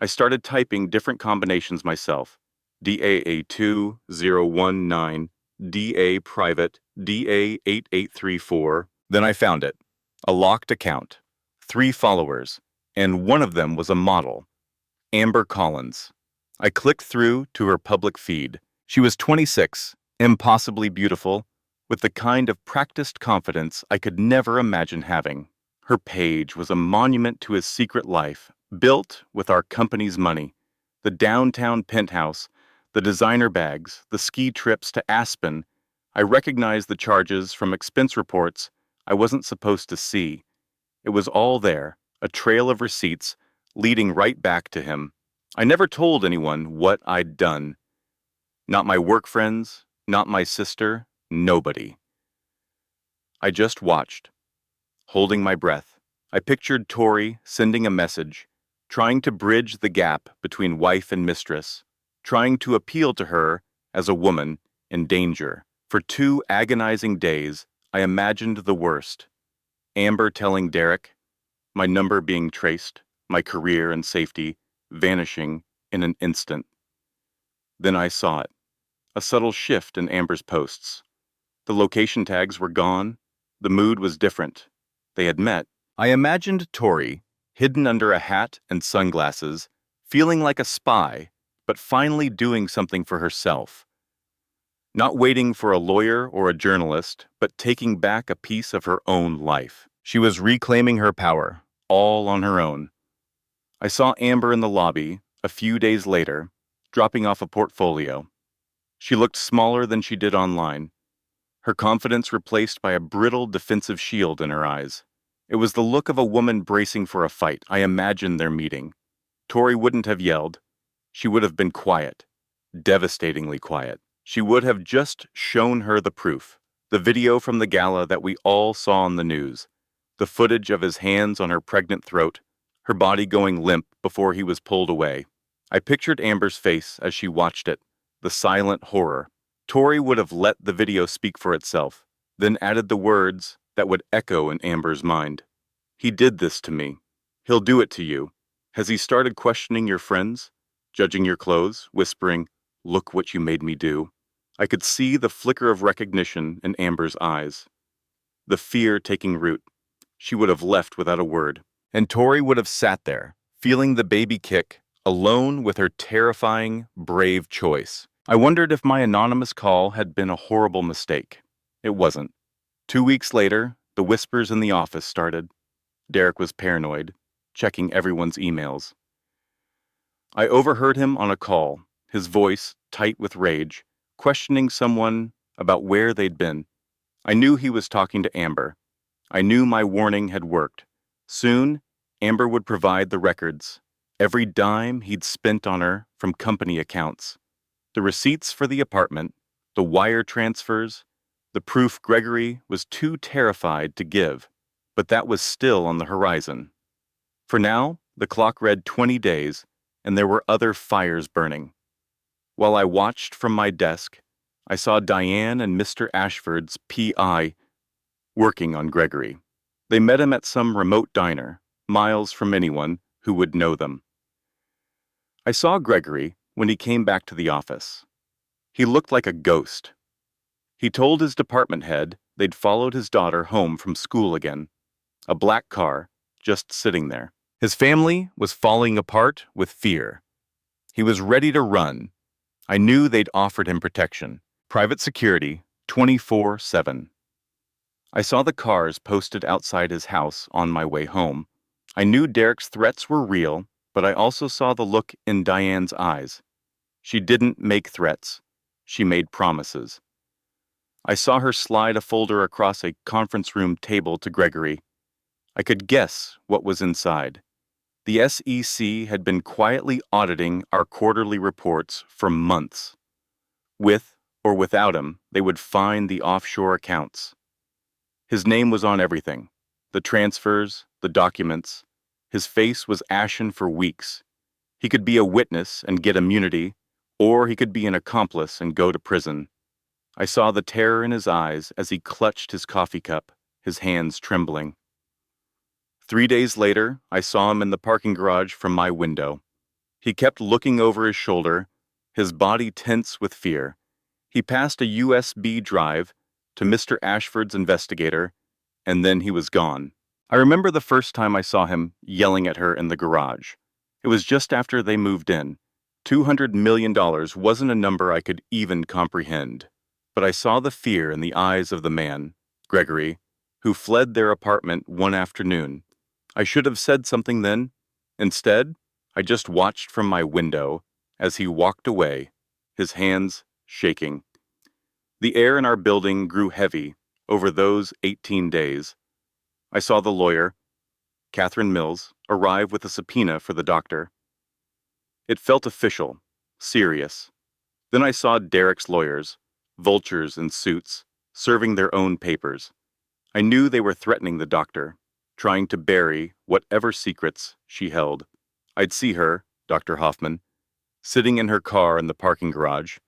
I started typing different combinations myself. DAA2019, DA private, DA8834. Then I found it. A locked account, 3 followers, and one of them was a model, Amber Collins. I clicked through to her public feed. She was 26, impossibly beautiful, with the kind of practiced confidence I could never imagine having. Her page was a monument to his secret life, built with our company's money. The downtown penthouse, the designer bags, the ski trips to Aspen. I recognized the charges from expense reports I wasn't supposed to see. It was all there, a trail of receipts leading right back to him. I never told anyone what I'd done. Not my work friends, not my sister, nobody. I just watched, holding my breath. I pictured Tori sending a message, trying to bridge the gap between wife and mistress, trying to appeal to her as a woman in danger. For 2 agonizing days, I imagined the worst. Amber telling Derek, my number being traced, my career and safety vanishing in an instant. Then I saw it, a subtle shift in Amber's posts. The location tags were gone. The mood was different. They had met. I imagined Tori, hidden under a hat and sunglasses, feeling like a spy, but finally doing something for herself. Not waiting for a lawyer or a journalist, but taking back a piece of her own life. She was reclaiming her power, all on her own. I saw Amber in the lobby, a few days later, dropping off a portfolio. She looked smaller than she did online, her confidence replaced by a brittle defensive shield in her eyes. It was the look of a woman bracing for a fight. I imagined their meeting. Tori wouldn't have yelled. She would have been quiet, devastatingly quiet. She would have just shown her the proof, the video from the gala that we all saw on the news, the footage of his hands on her pregnant throat, her body going limp before he was pulled away. I pictured Amber's face as she watched it, the silent horror. Tori would have let the video speak for itself, then added the words that would echo in Amber's mind. He did this to me. He'll do it to you. Has he started questioning your friends? Judging your clothes, whispering, "Look what you made me do." I could see the flicker of recognition in Amber's eyes. The fear taking root. She would have left without a word. And Tori would have sat there, feeling the baby kick, alone with her terrifying, brave choice. I wondered if my anonymous call had been a horrible mistake. It wasn't. 2 weeks later, the whispers in the office started. Derek was paranoid, checking everyone's emails. I overheard him on a call, his voice tight with rage, questioning someone about where they'd been. I knew he was talking to Amber. I knew my warning had worked. Soon, Amber would provide the records, every dime he'd spent on her from company accounts. The receipts for the apartment, the wire transfers, the proof Gregory was too terrified to give, but that was still on the horizon. For now, the clock read 20 days, and there were other fires burning. While I watched from my desk, I saw Diane and Mr. Ashford's PI working on Gregory. They met him at some remote diner, miles from anyone who would know them. I saw Gregory when he came back to the office. He looked like a ghost. He told his department head they'd followed his daughter home from school again. A black car, just sitting there. His family was falling apart with fear. He was ready to run. I knew they'd offered him protection. Private security, 24/7. I saw the cars posted outside his house on my way home. I knew Derek's threats were real, but I also saw the look in Diane's eyes. She didn't make threats. She made promises. I saw her slide a folder across a conference room table to Gregory. I could guess what was inside. The SEC had been quietly auditing our quarterly reports for months. With or without him, they would find the offshore accounts. His name was on everything. The transfers, the documents. His face was ashen for weeks. He could be a witness and get immunity, or he could be an accomplice and go to prison. I saw the terror in his eyes as he clutched his coffee cup, his hands trembling. 3 days later, I saw him in the parking garage from my window. He kept looking over his shoulder, his body tense with fear. He passed a USB drive to Mr. Ashford's investigator, and then he was gone. I remember the first time I saw him yelling at her in the garage. It was just after they moved in. $200 million wasn't a number I could even comprehend. But I saw the fear in the eyes of the man, Gregory, who fled their apartment one afternoon. I should have said something then. Instead, I just watched from my window as he walked away, his hands shaking. The air in our building grew heavy over those 18 days. I saw the lawyer, Catherine Mills, arrive with a subpoena for the doctor. It felt official, serious. Then I saw Derek's lawyers, vultures in suits, serving their own papers. I knew they were threatening the doctor, trying to bury whatever secrets she held. I'd see her, Dr. Hoffman, sitting in her car in the parking garage,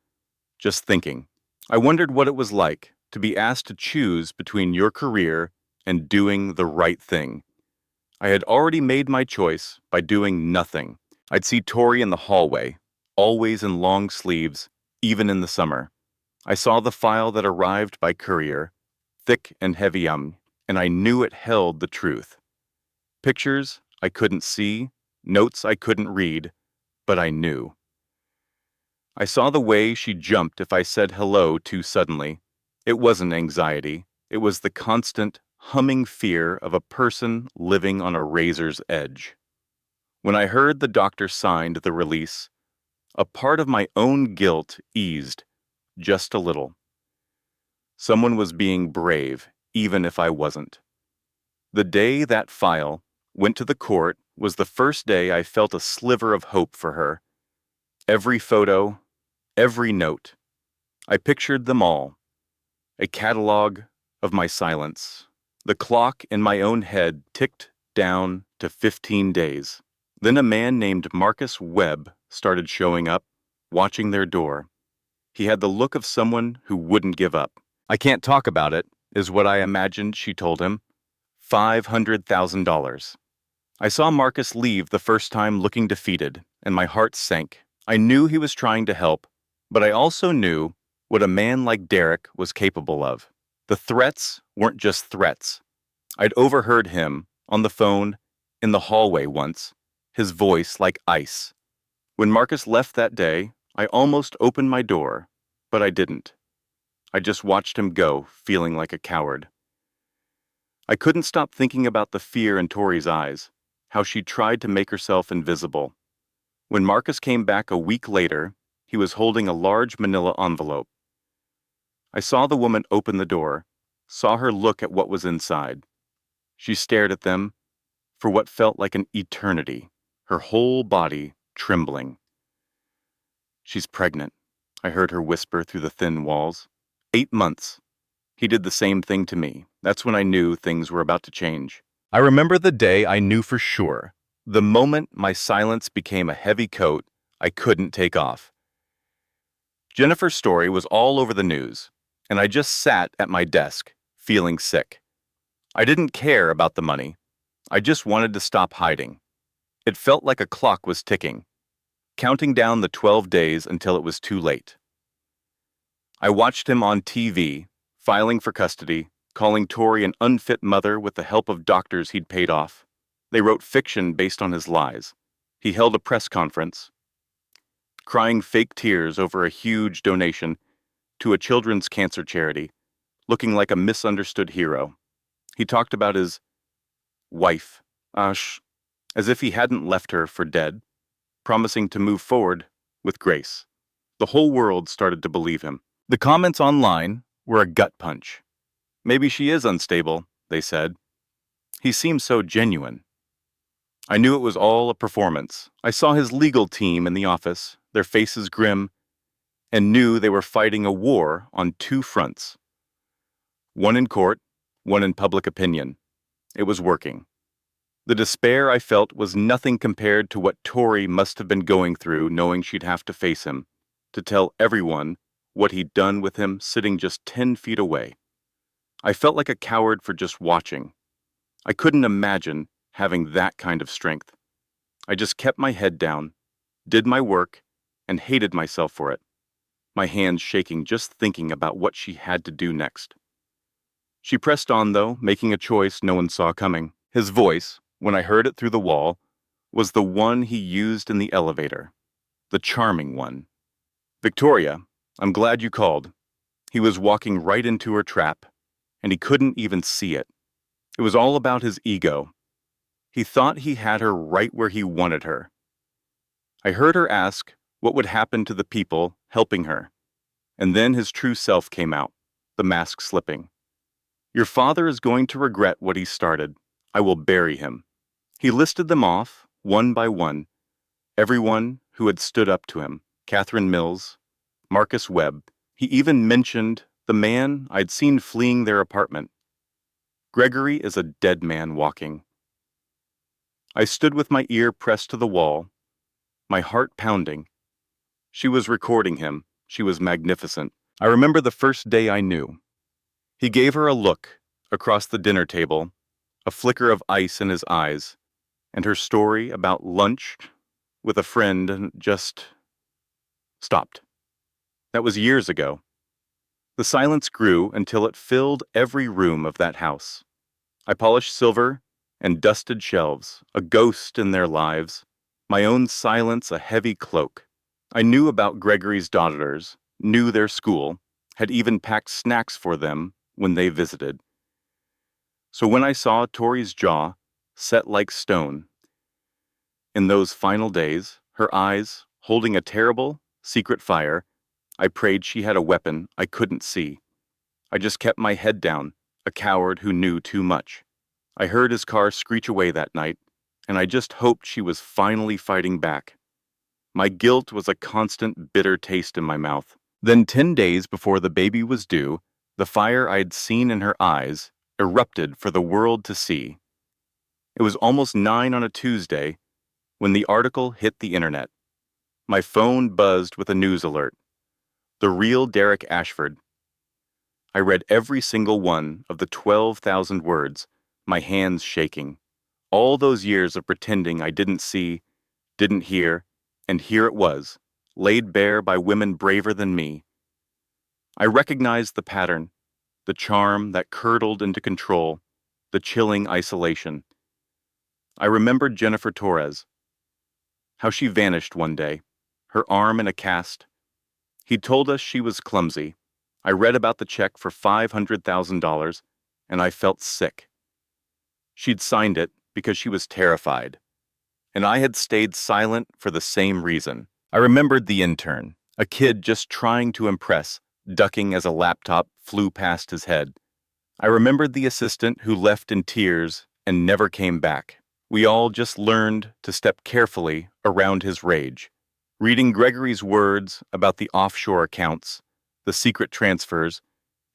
just thinking. I wondered what it was like to be asked to choose between your career and doing the right thing. I had already made my choice by doing nothing. I'd see Tori in the hallway, always in long sleeves, even in the summer. I saw the file that arrived by courier, thick and heavy, and I knew it held the truth. Pictures I couldn't see, notes I couldn't read, but I knew. I saw the way she jumped if I said hello too suddenly. It wasn't anxiety. It was the constant, humming fear of a person living on a razor's edge. When I heard the doctor signed the release, a part of my own guilt eased, just a little. Someone was being brave, even if I wasn't. The day that file went to the court was the first day I felt a sliver of hope for her. Every photo, every note. I pictured them all. A catalog of my silence. The clock in my own head ticked down to 15 days. Then a man named Marcus Webb started showing up, watching their door. He had the look of someone who wouldn't give up. I can't talk about it, is what I imagined she told him. $500,000. I saw Marcus leave the first time looking defeated, and my heart sank. I knew he was trying to help, but I also knew what a man like Derek was capable of. The threats weren't just threats. I'd overheard him, on the phone, in the hallway once, his voice like ice. When Marcus left that day, I almost opened my door, but I didn't. I just watched him go, feeling like a coward. I couldn't stop thinking about the fear in Tori's eyes, how she tried to make herself invisible. When Marcus came back a week later, he was holding a large manila envelope. I saw the woman open the door, saw her look at what was inside. She stared at them for what felt like an eternity, her whole body trembling. "She's pregnant," I heard her whisper through the thin walls. 8 months. He did the same thing to me. That's when I knew things were about to change. I remember the day I knew for sure. The moment my silence became a heavy coat I couldn't take off. Jennifer's story was all over the news, and I just sat at my desk, feeling sick. I didn't care about the money. I just wanted to stop hiding. It felt like a clock was ticking, counting down the 12 days until it was too late. I watched him on TV, filing for custody, calling Tori an unfit mother with the help of doctors he'd paid off. They wrote fiction based on his lies. He held a press conference, crying fake tears over a huge donation to a children's cancer charity, looking like a misunderstood hero. He talked about his wife, Ash, as if he hadn't left her for dead, promising to move forward with grace. The whole world started to believe him. The comments online were a gut punch. Maybe she is unstable, they said. He seems so genuine. I knew it was all a performance. I saw his legal team in the office, their faces grim, and knew they were fighting a war on two fronts. One in court, one in public opinion. It was working. The despair I felt was nothing compared to what Tori must have been going through, knowing she'd have to face him, to tell everyone what he'd done with him sitting just 10 feet away. I felt like a coward for just watching. I couldn't imagine having that kind of strength. I just kept my head down, did my work, and hated myself for it, my hands shaking just thinking about what she had to do next. She pressed on, though, making a choice no one saw coming. His voice, when I heard it through the wall, was the one he used in the elevator, the charming one. "Victoria, I'm glad you called." He was walking right into her trap, and he couldn't even see it. It was all about his ego. He thought he had her right where he wanted her. I heard her ask what would happen to the people helping her, and then his true self came out, the mask slipping. "Your father is going to regret what he started. I will bury him." He listed them off, one by one, everyone who had stood up to him, Catherine Mills, Marcus Webb. He even mentioned the man I'd seen fleeing their apartment. Gregory is a dead man walking. I stood with my ear pressed to the wall, my heart pounding. She was recording him. She was magnificent. I remember the first day I knew. He gave her a look across the dinner table, a flicker of ice in his eyes, and her story about lunch with a friend just stopped. That was years ago. The silence grew until it filled every room of that house. I polished silver and dusted shelves, a ghost in their lives, my own silence a heavy cloak. I knew about Gregory's daughters, knew their school, had even packed snacks for them when they visited. So when I saw Tori's jaw set like stone, in those final days, her eyes holding a terrible, secret fire, I prayed she had a weapon I couldn't see. I just kept my head down, a coward who knew too much. I heard his car screech away that night, and I just hoped she was finally fighting back. My guilt was a constant bitter taste in my mouth. Then 10 days before the baby was due, the fire I'd seen in her eyes erupted for the world to see. It was almost 9 on a Tuesday when the article hit the internet. My phone buzzed with a news alert. The real Derek Ashford. I read every single one of the 12,000 words, my hands shaking. All those years of pretending I didn't see, didn't hear, and here it was, laid bare by women braver than me. I recognized the pattern, the charm that curdled into control, the chilling isolation. I remembered Jennifer Torres, how she vanished one day, her arm in a cast. He'd told us she was clumsy. I read about the check for $500,000, and I felt sick. She'd signed it because she was terrified, and I had stayed silent for the same reason. I remembered the intern, a kid just trying to impress, ducking as a laptop flew past his head. I remembered the assistant who left in tears and never came back. We all just learned to step carefully around his rage. Reading Gregory's words about the offshore accounts, the secret transfers,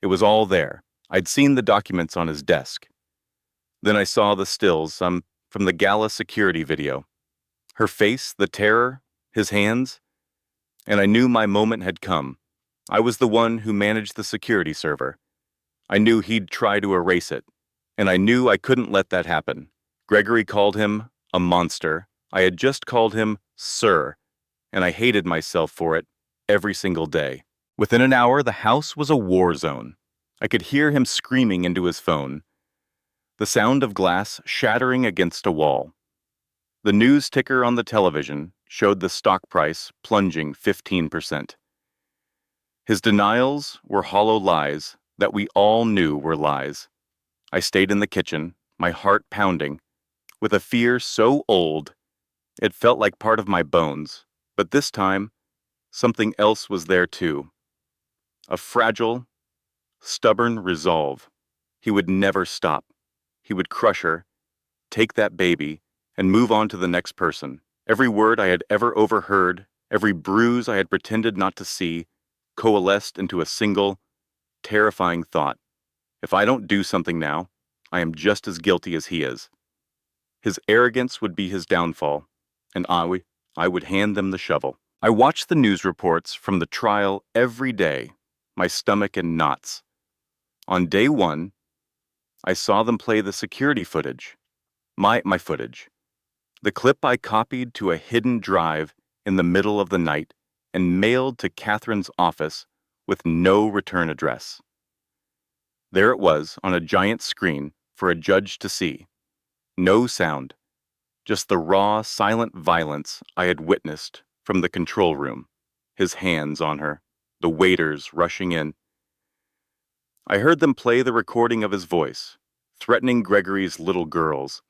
it was all there. I'd seen the documents on his desk. Then I saw the stills, from the Gala security video. Her face, the terror, his hands, and I knew my moment had come. I was the one who managed the security server. I knew he'd try to erase it, and I knew I couldn't let that happen. Gregory called him a monster. I had just called him Sir, and I hated myself for it every single day. Within an hour, the house was a war zone. I could hear him screaming into his phone, the sound of glass shattering against a wall. The news ticker on the television showed the stock price plunging 15%. His denials were hollow lies that we all knew were lies. I stayed in the kitchen, my heart pounding, with a fear so old it felt like part of my bones. But this time, something else was there too. A fragile, stubborn resolve. He would never stop. He would crush her, take that baby, and move on to the next person. Every word I had ever overheard, every bruise I had pretended not to see, coalesced into a single, terrifying thought. If I don't do something now, I am just as guilty as he is. His arrogance would be his downfall, and I would hand them the shovel. I watched the news reports from the trial every day, my stomach in knots. On day one, I saw them play the security footage, my footage. The clip I copied to a hidden drive in the middle of the night and mailed to Catherine's office with no return address. There it was on a giant screen for a judge to see. No sound, just the raw, silent violence I had witnessed from the control room, his hands on her, the waiters rushing in. I heard them play the recording of his voice, threatening Gregory's little girls.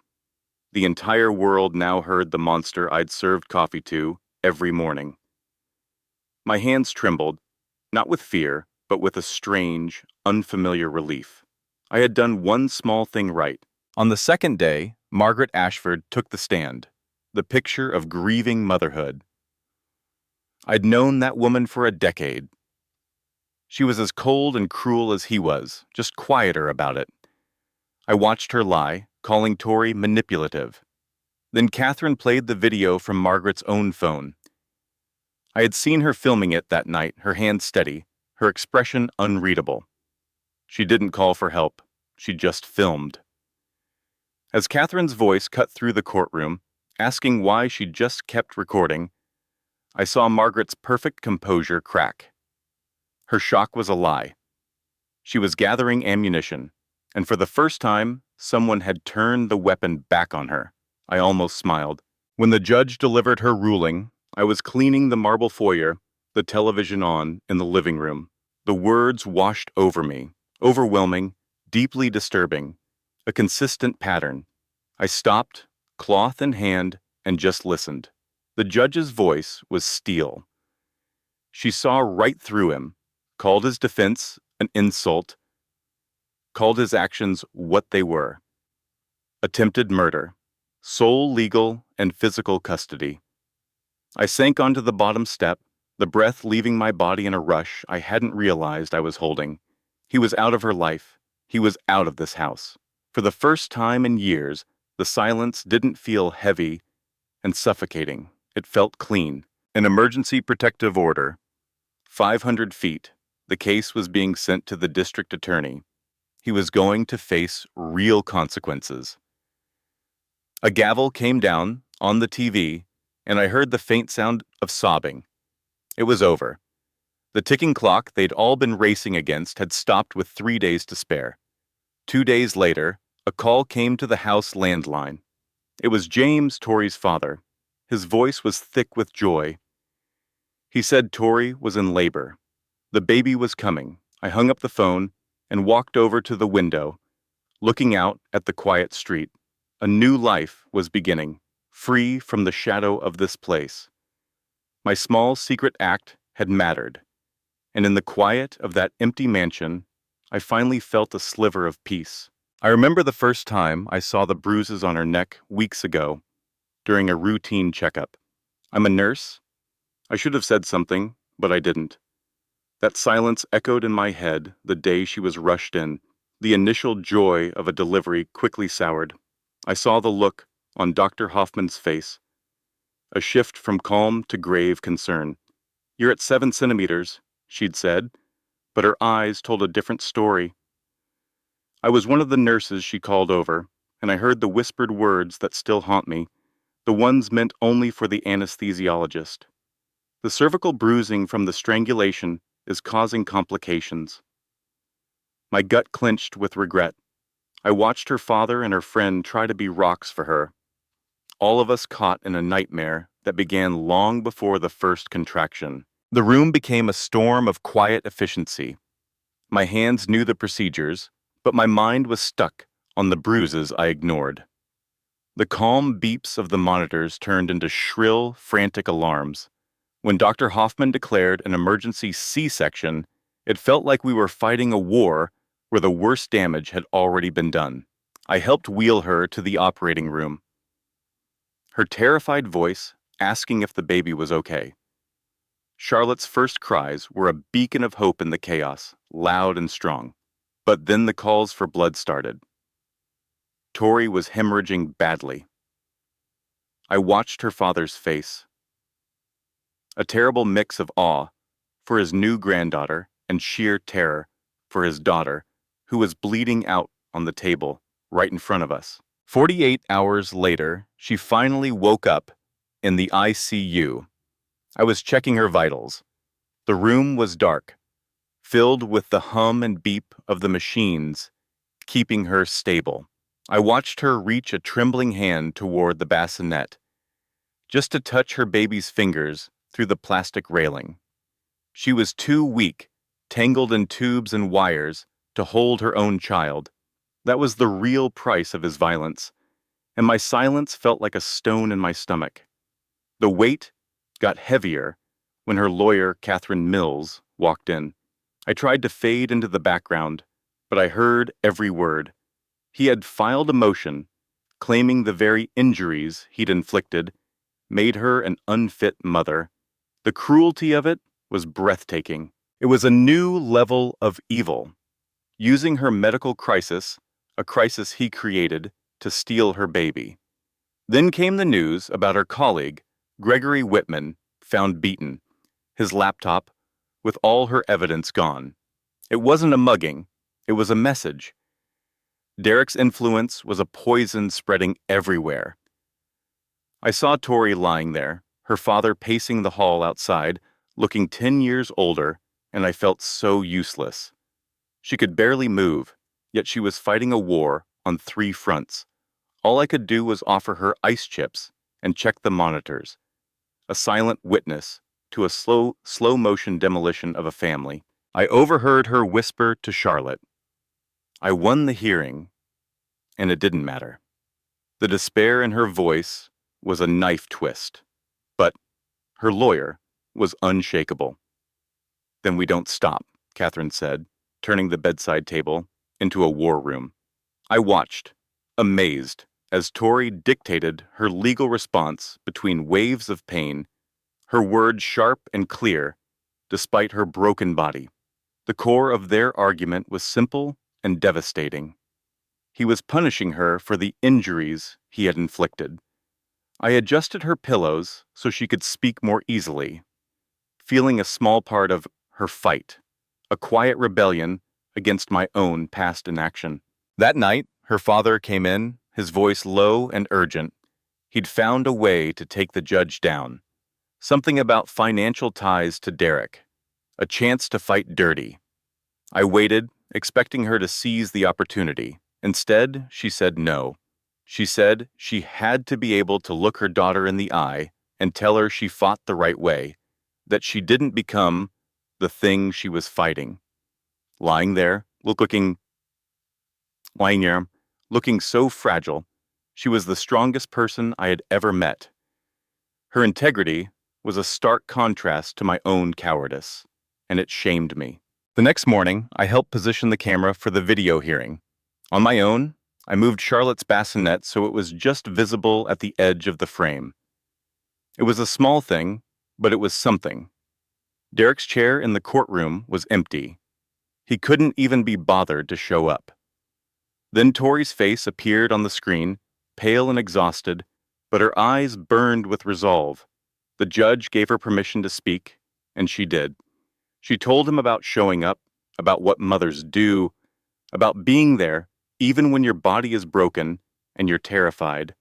The entire world now heard the monster I'd served coffee to every morning. My hands trembled, not with fear, but with a strange, unfamiliar relief. I had done one small thing right. On the second day, Margaret Ashford took the stand, the picture of grieving motherhood. I'd known that woman for a decade. She was as cold and cruel as he was, just quieter about it. I watched her lie, calling Tori manipulative. Then Catherine played the video from Margaret's own phone. I had seen her filming it that night, her hand steady, her expression unreadable. She didn't call for help. She just filmed. As Catherine's voice cut through the courtroom, asking why she just kept recording, I saw Margaret's perfect composure crack. Her shock was a lie. She was gathering ammunition, and for the first time, someone had turned the weapon back on her. I almost smiled. When the judge delivered her ruling, I was cleaning the marble foyer, the television on in the living room. The words washed over me, overwhelming, deeply disturbing, a consistent pattern. I stopped, cloth in hand, and just listened. The judge's voice was steel. She saw right through him, called his defense an insult, called his actions what they were. Attempted murder, sole legal and physical custody. I sank onto the bottom step, the breath leaving my body in a rush I hadn't realized I was holding. He was out of her life. He was out of this house. For the first time in years, the silence didn't feel heavy and suffocating. It felt clean. An emergency protective order. 500 feet. The case was being sent to the district attorney. He was going to face real consequences. A gavel came down on the TV, and I heard the faint sound of sobbing. It was over. The ticking clock they'd all been racing against had stopped with 3 days to spare. 2 days later, a call came to the house landline. It was James, Tori's father. His voice was thick with joy. He said Tori was in labor. The baby was coming. I hung up the phone and walked over to the window, looking out at the quiet street. A new life was beginning, free from the shadow of this place. My small secret act had mattered, and in the quiet of that empty mansion, I finally felt a sliver of peace. I remember the first time I saw the bruises on her neck weeks ago, during a routine checkup. I'm a nurse. I should have said something, but I didn't. That silence echoed in my head the day she was rushed in. The initial joy of a delivery quickly soured. I saw the look on Dr. Hoffman's face, a shift from calm to grave concern. "You're at 7 centimeters," she'd said, but her eyes told a different story. I was one of the nurses she called over, and I heard the whispered words that still haunt me, the ones meant only for the anesthesiologist. The cervical bruising from the strangulation is causing complications. My gut clenched with regret. I watched her father and her friend try to be rocks for her, all of us caught in a nightmare that began long before the first contraction. The room became a storm of quiet efficiency. My hands knew the procedures, but my mind was stuck on the bruises I ignored. The calm beeps of the monitors turned into shrill, frantic alarms. When Dr. Hoffman declared an emergency C-section, it felt like we were fighting a war where the worst damage had already been done. I helped wheel her to the operating room, her terrified voice asking if the baby was okay. Charlotte's first cries were a beacon of hope in the chaos, loud and strong. But then the calls for blood started. Tori was hemorrhaging badly. I watched her father's face, a terrible mix of awe for his new granddaughter and sheer terror for his daughter, who was bleeding out on the table right in front of us. 48 hours later, she finally woke up in the ICU. I was checking her vitals. The room was dark, filled with the hum and beep of the machines, keeping her stable. I watched her reach a trembling hand toward the bassinet, just to touch her baby's fingers through the plastic railing. She was too weak, tangled in tubes and wires, to hold her own child. That was the real price of his violence, and my silence felt like a stone in my stomach. The weight got heavier when her lawyer, Catherine Mills, walked in. I tried to fade into the background, but I heard every word. He had filed a motion, claiming the very injuries he'd inflicted made her an unfit mother. The cruelty of it was breathtaking. It was a new level of evil, using her medical crisis, a crisis he created, to steal her baby. Then came the news about her colleague, Gregory Whitman, found beaten, his laptop with all her evidence gone. It wasn't a mugging, it was a message. Derek's influence was a poison spreading everywhere. I saw Tori lying there, her father pacing the hall outside, looking 10 years older, and I felt so useless. She could barely move, yet she was fighting a war on 3 fronts. All I could do was offer her ice chips and check the monitors, a silent witness to a slow-motion demolition of a family. I overheard her whisper to Charlotte, "I won the hearing," and it didn't matter. The despair in her voice was a knife twist, but her lawyer was unshakable. "Then we don't stop," Catherine said, turning the bedside table into a war room. I watched, amazed, as Tori dictated her legal response between waves of pain, her words sharp and clear, despite her broken body. The core of their argument was simple and devastating. He was punishing her for the injuries he had inflicted. I adjusted her pillows so she could speak more easily, feeling a small part of her fight, a quiet rebellion against my own past inaction. That night, her father came in, his voice low and urgent. He'd found a way to take the judge down. Something about financial ties to Derek. A chance to fight dirty. I waited, expecting her to seize the opportunity. Instead, she said no. She said she had to be able to look her daughter in the eye and tell her she fought the right way, that she didn't become the thing she was fighting. Lying there, looking so fragile, she was the strongest person I had ever met. Her integrity was a stark contrast to my own cowardice, and it shamed me. The next morning, I helped position the camera for the video hearing. On my own, I moved Charlotte's bassinet so it was just visible at the edge of the frame. It was a small thing, but it was something. Derek's chair in the courtroom was empty. He couldn't even be bothered to show up. Then Tori's face appeared on the screen, pale and exhausted, but her eyes burned with resolve. The judge gave her permission to speak, and she did. She told him about showing up, about what mothers do, about being there even when your body is broken and you're terrified.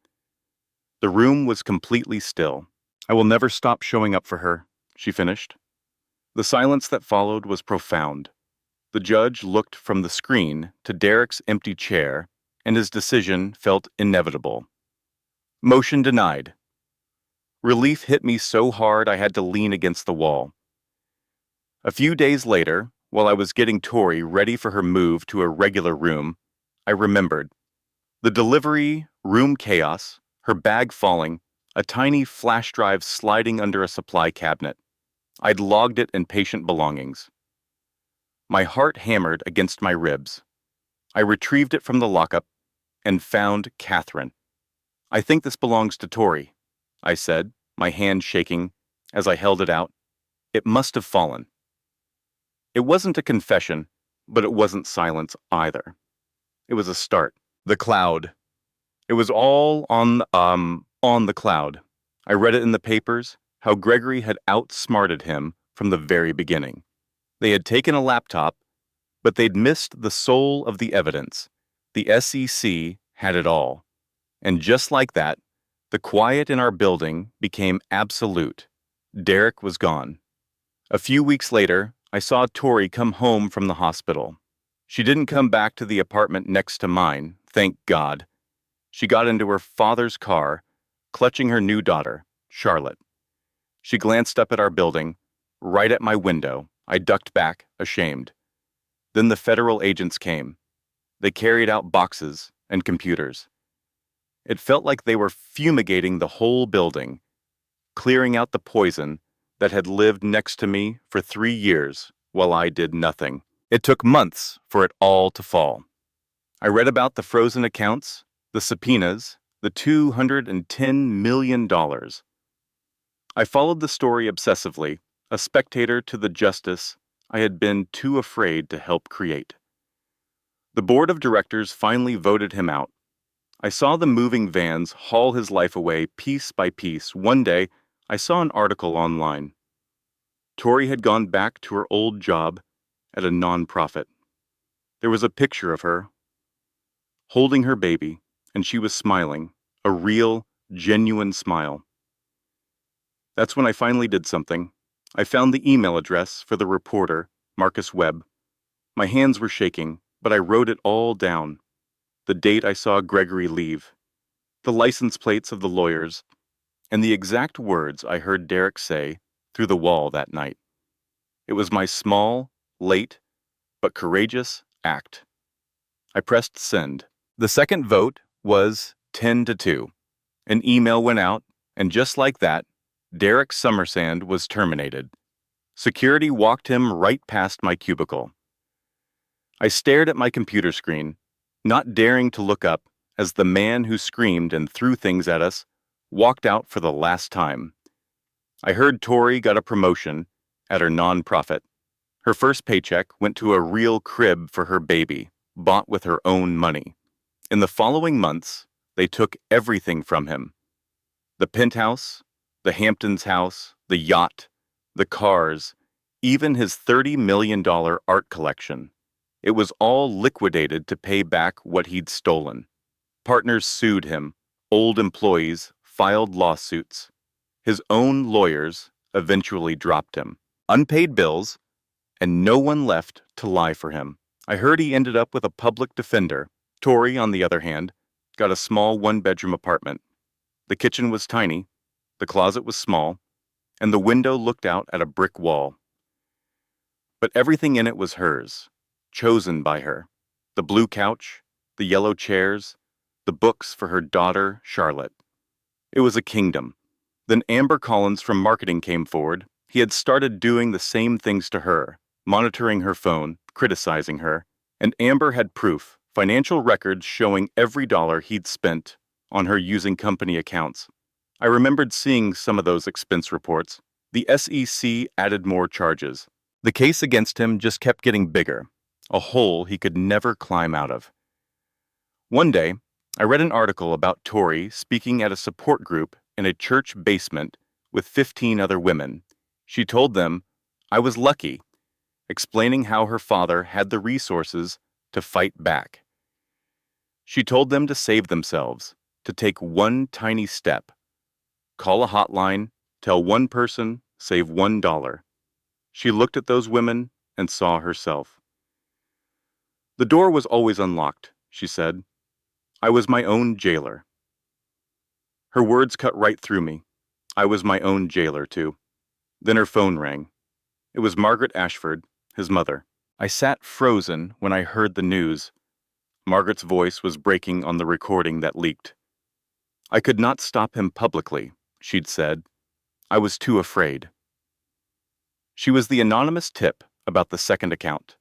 The room was completely still. I will never stop showing up for her, she finished. The silence that followed was profound. The judge looked from the screen to Derek's empty chair, and his decision felt inevitable. Motion denied. Relief hit me so hard I had to lean against the wall. A few days later, while I was getting Tori ready for her move to a regular room, I remembered. The delivery, room chaos, her bag falling, a tiny flash drive sliding under a supply cabinet. I'd logged it in patient belongings. My heart hammered against my ribs. I retrieved it from the lockup and found Catherine. I think this belongs to Tori, I said, my hand shaking as I held it out. It must have fallen. It wasn't a confession, but it wasn't silence either. It was a start. The cloud. It was all on the cloud. I read it in the papers, how Gregory had outsmarted him from the very beginning. They had taken a laptop, but they'd missed the soul of the evidence. The SEC had it all. And just like that, the quiet in our building became absolute. Derek was gone. A few weeks later, I saw Tori come home from the hospital. She didn't come back to the apartment next to mine, thank God. She got into her father's car, clutching her new daughter, Charlotte. She glanced up at our building, right at my window. I ducked back, ashamed. Then the federal agents came. They carried out boxes and computers. It felt like they were fumigating the whole building, clearing out the poison that had lived next to me for 3 years while I did nothing. It took months for it all to fall. I read about the frozen accounts, the subpoenas, the $210 million. I followed the story obsessively, a spectator to the justice I had been too afraid to help create. The board of directors finally voted him out. I saw the moving vans haul his life away piece by piece. One day, I saw an article online. Tori had gone back to her old job at a nonprofit. There was a picture of her holding her baby, and she was smiling, a real, genuine smile. That's when I finally did something. I found the email address for the reporter, Marcus Webb. My hands were shaking, but I wrote it all down. The date I saw Gregory leave, the license plates of the lawyers, and the exact words I heard Derek say through the wall that night. It was my small, late, but courageous act. I pressed send. The second vote was 10-2. An email went out, and just like that, Derek Summersand was terminated. Security walked him right past my cubicle. I stared at my computer screen, not daring to look up as the man who screamed and threw things at us walked out for the last time. I heard Tori got a promotion at her nonprofit. Her first paycheck went to a real crib for her baby, bought with her own money. In the following months, they took everything from him. The penthouse, the Hamptons house, the yacht, the cars, even his $30 million art collection. It was all liquidated to pay back what he'd stolen. Partners sued him. Old employees filed lawsuits. His own lawyers eventually dropped him. Unpaid bills, and no one left to lie for him. I heard he ended up with a public defender. Tori, on the other hand, got a small one-bedroom apartment. The kitchen was tiny, the closet was small, and the window looked out at a brick wall. But everything in it was hers, chosen by her. The blue couch, the yellow chairs, the books for her daughter, Charlotte. It was a kingdom. Then Amber Collins from marketing came forward. He had started doing the same things to her, monitoring her phone, criticizing her. And Amber had proof, financial records showing every dollar he'd spent on her using company accounts. I remembered seeing some of those expense reports. The SEC added more charges. The case against him just kept getting bigger, a hole he could never climb out of. One day, I read an article about Tori speaking at a support group in a church basement with 15 other women. She told them, "I was lucky. explaining how her father had the resources to fight back. She told them to save themselves, to take one tiny step. Call a hotline, tell one person, save $1. She looked at those women and saw herself. The door was always unlocked, she said. I was my own jailer. Her words cut right through me. I was my own jailer, too. Then her phone rang. It was Margaret Ashford, his mother. I sat frozen when I heard the news. Margaret's voice was breaking on the recording that leaked. I could not stop him publicly, she'd said. I was too afraid. She was the anonymous tip about the second account.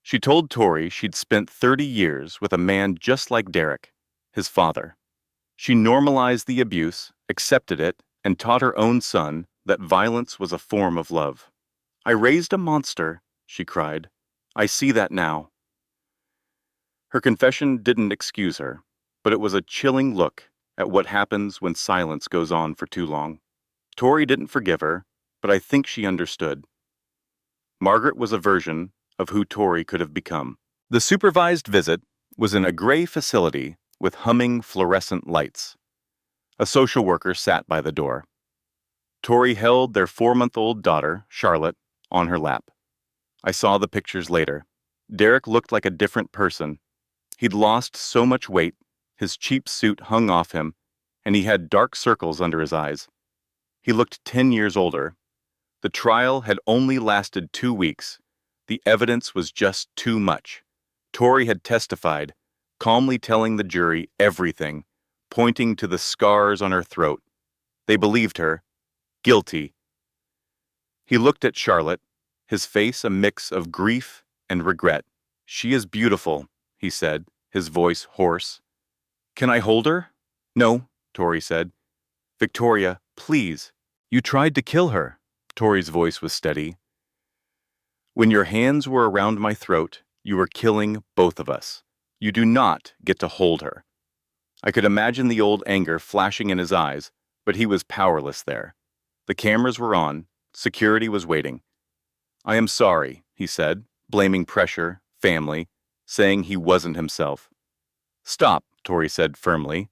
She told Tori she'd spent 30 years with a man just like Derek, his father. She normalized the abuse, accepted it, and taught her own son that violence was a form of love. I raised a monster, she cried. I see that now. Her confession didn't excuse her, but it was a chilling look at what happens when silence goes on for too long. Tori didn't forgive her, but I think she understood. Margaret was a version of who Tori could have become. The supervised visit was in a gray facility with humming fluorescent lights. A social worker sat by the door. Tori held their 4-month-old daughter, Charlotte, on her lap. I saw the pictures later. Derek looked like a different person. He'd lost so much weight, his cheap suit hung off him, and he had dark circles under his eyes. He looked 10 years older. The trial had only lasted 2 weeks. The evidence was just too much. Tori had testified, calmly telling the jury everything, pointing to the scars on her throat. They believed her. Guilty. He looked at Charlotte, his face a mix of grief and regret. She is beautiful, he said, his voice hoarse. Can I hold her? No, Tori said. Victoria, please. You tried to kill her. Tori's voice was steady. When your hands were around my throat, you were killing both of us. You do not get to hold her. I could imagine the old anger flashing in his eyes, but he was powerless there. The cameras were on. Security was waiting. I am sorry, he said, blaming pressure, family, saying he wasn't himself. Stop, Tori said firmly.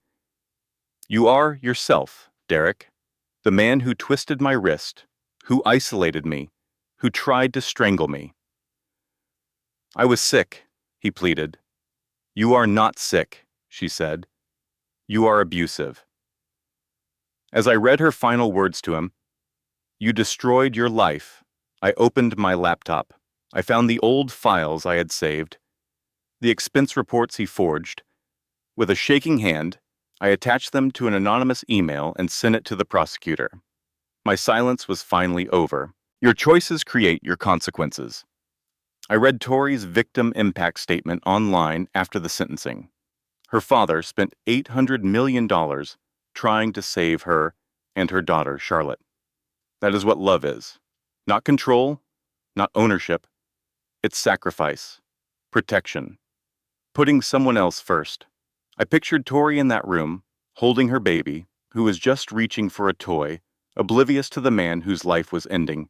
You are yourself, Derek. The man who twisted my wrist, who isolated me, who tried to strangle me. I was sick, he pleaded. You are not sick, she said. You are abusive. As I read her final words to him, you destroyed your life. I opened my laptop. I found the old files I had saved, the expense reports he forged. With a shaking hand, I attached them to an anonymous email and sent it to the prosecutor. My silence was finally over. Your choices create your consequences. I read Tori's victim impact statement online after the sentencing. Her father spent $800 million trying to save her and her daughter, Charlotte. That is what love is. Not control, not ownership. It's sacrifice, protection, putting someone else first. I pictured Tori in that room, holding her baby, who was just reaching for a toy, oblivious to the man whose life was ending.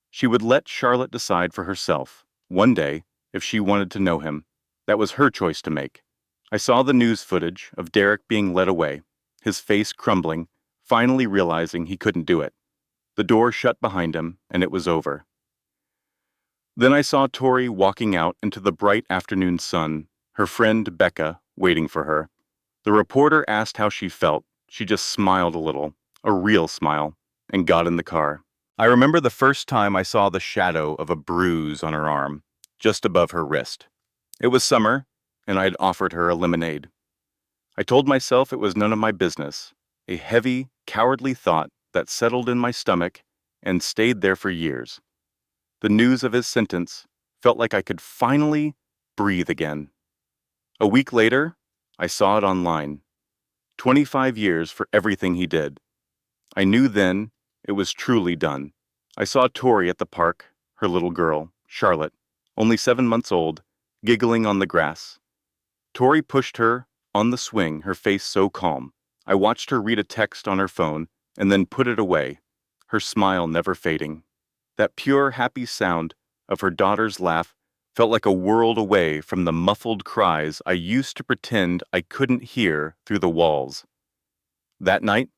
She would let Charlotte decide for herself, one day, if she wanted to know him. That was her choice to make. I saw the news footage of Derek being led away, his face crumbling, finally realizing he couldn't do it. The door shut behind him, and it was over. Then I saw Tori walking out into the bright afternoon sun, her friend Becca waiting for her. The reporter asked how she felt. She just smiled a little, a real smile, and got in the car. I remember the first time I saw the shadow of a bruise on her arm, just above her wrist. It was summer, and I had offered her a lemonade. I told myself it was none of my business, a heavy, cowardly thought that settled in my stomach and stayed there for years. The news of his sentence felt like I could finally breathe again. A week later, I saw it online. 25 years for everything he did. I knew then it was truly done. I saw Tori at the park, her little girl, Charlotte, only 7 months old, giggling on the grass. Tori pushed her on the swing, her face so calm. I watched her read a text on her phone and then put it away, her smile never fading. That pure, happy sound of her daughter's laugh felt like a world away from the muffled cries I used to pretend I couldn't hear through the walls. That night,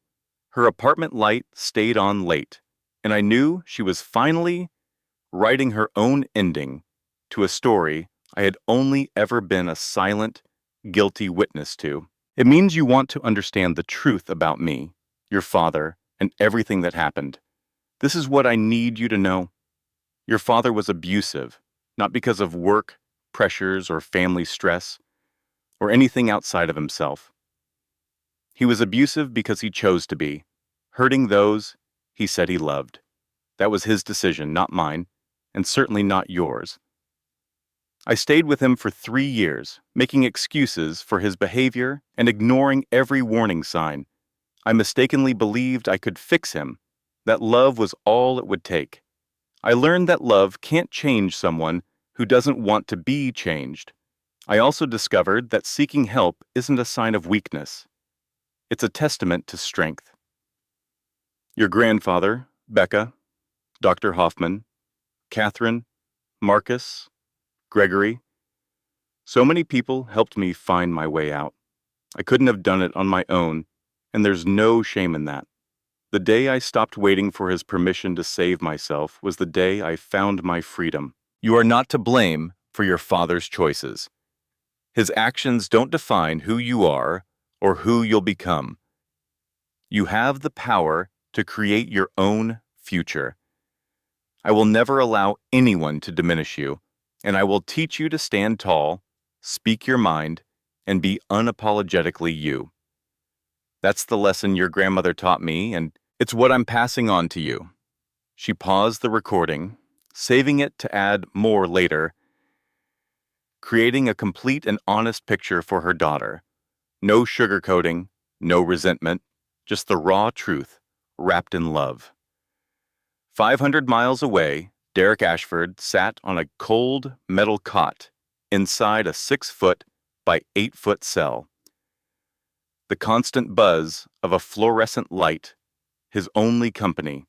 her apartment light stayed on late, and I knew she was finally writing her own ending to a story I had only ever been a silent, guilty witness to. It means you want to understand the truth about me, your father, and everything that happened. This is what I need you to know. Your father was abusive, not because of work, pressures, or family stress, or anything outside of himself. He was abusive because he chose to be, hurting those he said he loved. That was his decision, not mine, and certainly not yours. I stayed with him for 3 years, making excuses for his behavior and ignoring every warning sign. I mistakenly believed I could fix him, that love was all it would take. I learned that love can't change someone who doesn't want to be changed. I also discovered that seeking help isn't a sign of weakness. It's a testament to strength. Your grandfather, Becca, Dr. Hoffman, Catherine, Marcus, Gregory, so many people helped me find my way out. I couldn't have done it on my own, and there's no shame in that. The day I stopped waiting for his permission to save myself was the day I found my freedom. You are not to blame for your father's choices. His actions don't define who you are or who you'll become. You have the power to create your own future. I will never allow anyone to diminish you, and I will teach you to stand tall, speak your mind, and be unapologetically you. That's the lesson your grandmother taught me, and it's what I'm passing on to you. She paused the recording, saving it to add more later, creating a complete and honest picture for her daughter. No sugarcoating, no resentment, just the raw truth, wrapped in love. 500 miles away, Derek Ashford sat on a cold metal cot inside a 6-foot by 8-foot cell. The constant buzz of a fluorescent light, his only company.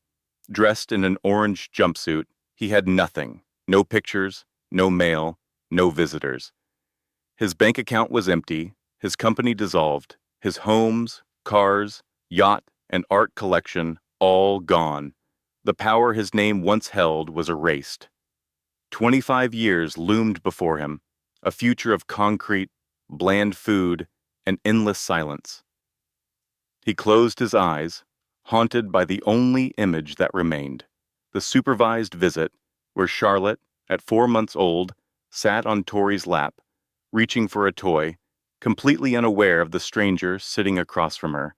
Dressed in an orange jumpsuit, he had nothing. No pictures, no mail, no visitors. His bank account was empty, his company dissolved, his homes, cars, yacht, and art collection all gone. The power his name once held was erased. 25 years loomed before him, a future of concrete, bland food, and endless silence. He closed his eyes, haunted by the only image that remained, the supervised visit where Charlotte, at 4 months old, sat on Tori's lap, reaching for a toy, completely unaware of the stranger sitting across from her.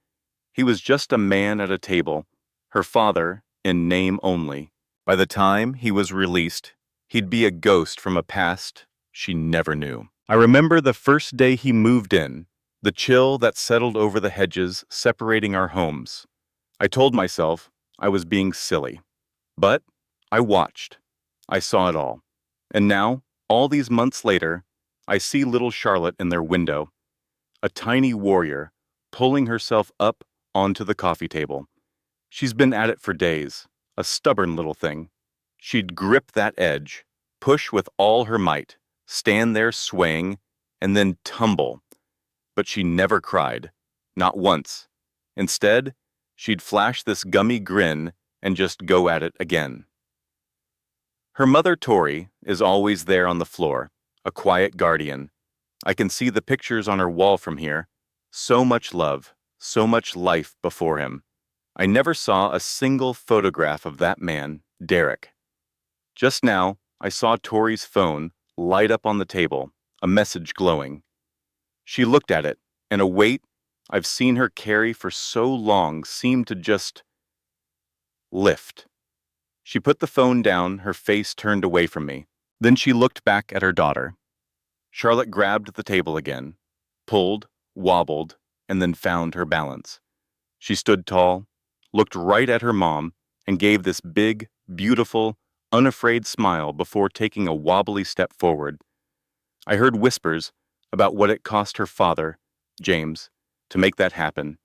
He was just a man at a table, her father in name only. By the time he was released, he'd be a ghost from a past she never knew. I remember the first day he moved in, the chill that settled over the hedges separating our homes. I told myself I was being silly. But I watched. I saw it all. And now, all these months later, I see little Charlotte in their window, a tiny warrior, pulling herself up onto the coffee table. She's been at it for days, a stubborn little thing. She'd grip that edge, push with all her might, stand there swaying, and then tumble. But she never cried, not once. Instead, she'd flash this gummy grin and just go at it again. Her mother, Tori, is always there on the floor, a quiet guardian. I can see the pictures on her wall from here. So much love, so much life before him. I never saw a single photograph of that man, Derek. Just now, I saw Tori's phone light up on the table, a message glowing. She looked at it, and a weight I've seen her carry for so long seemed to just lift. She put the phone down, her face turned away from me. Then she looked back at her daughter. Charlotte grabbed the table again, pulled, wobbled, and then found her balance. She stood tall, looked right at her mom, and gave this big, beautiful, unafraid smile before taking a wobbly step forward. I heard whispers about what it cost her father, James, to make that happen.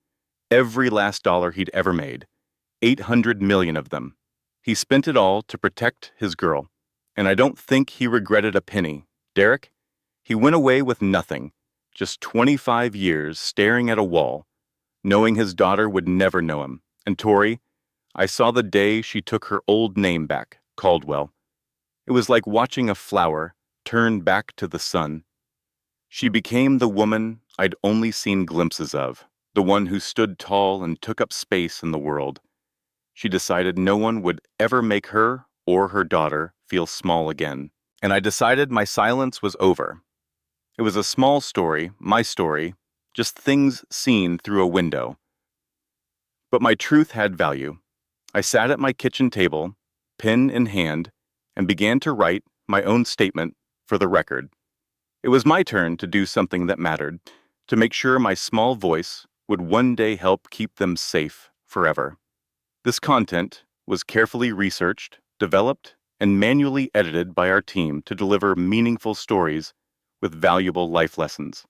Every last dollar he'd ever made, 800 million of them. He spent it all to protect his girl, and I don't think he regretted a penny. Derek, he went away with nothing, just 25 years staring at a wall, knowing his daughter would never know him. And Tori, I saw the day she took her old name back, Caldwell. It was like watching a flower turn back to the sun. She became the woman I'd only seen glimpses of, the one who stood tall and took up space in the world. She decided no one would ever make her or her daughter feel small again. And I decided my silence was over. It was a small story, my story, just things seen through a window. But my truth had value. I sat at my kitchen table, pen in hand, and began to write my own statement for the record. It was my turn to do something that mattered, to make sure my small voice would one day help keep them safe forever. This content was carefully researched, developed, and manually edited by our team to deliver meaningful stories with valuable life lessons.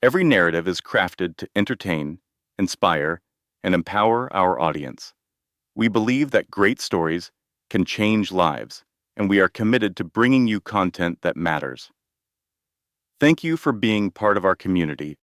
Every narrative is crafted to entertain, inspire, and empower our audience. We believe that great stories can change lives, and we are committed to bringing you content that matters. Thank you for being part of our community.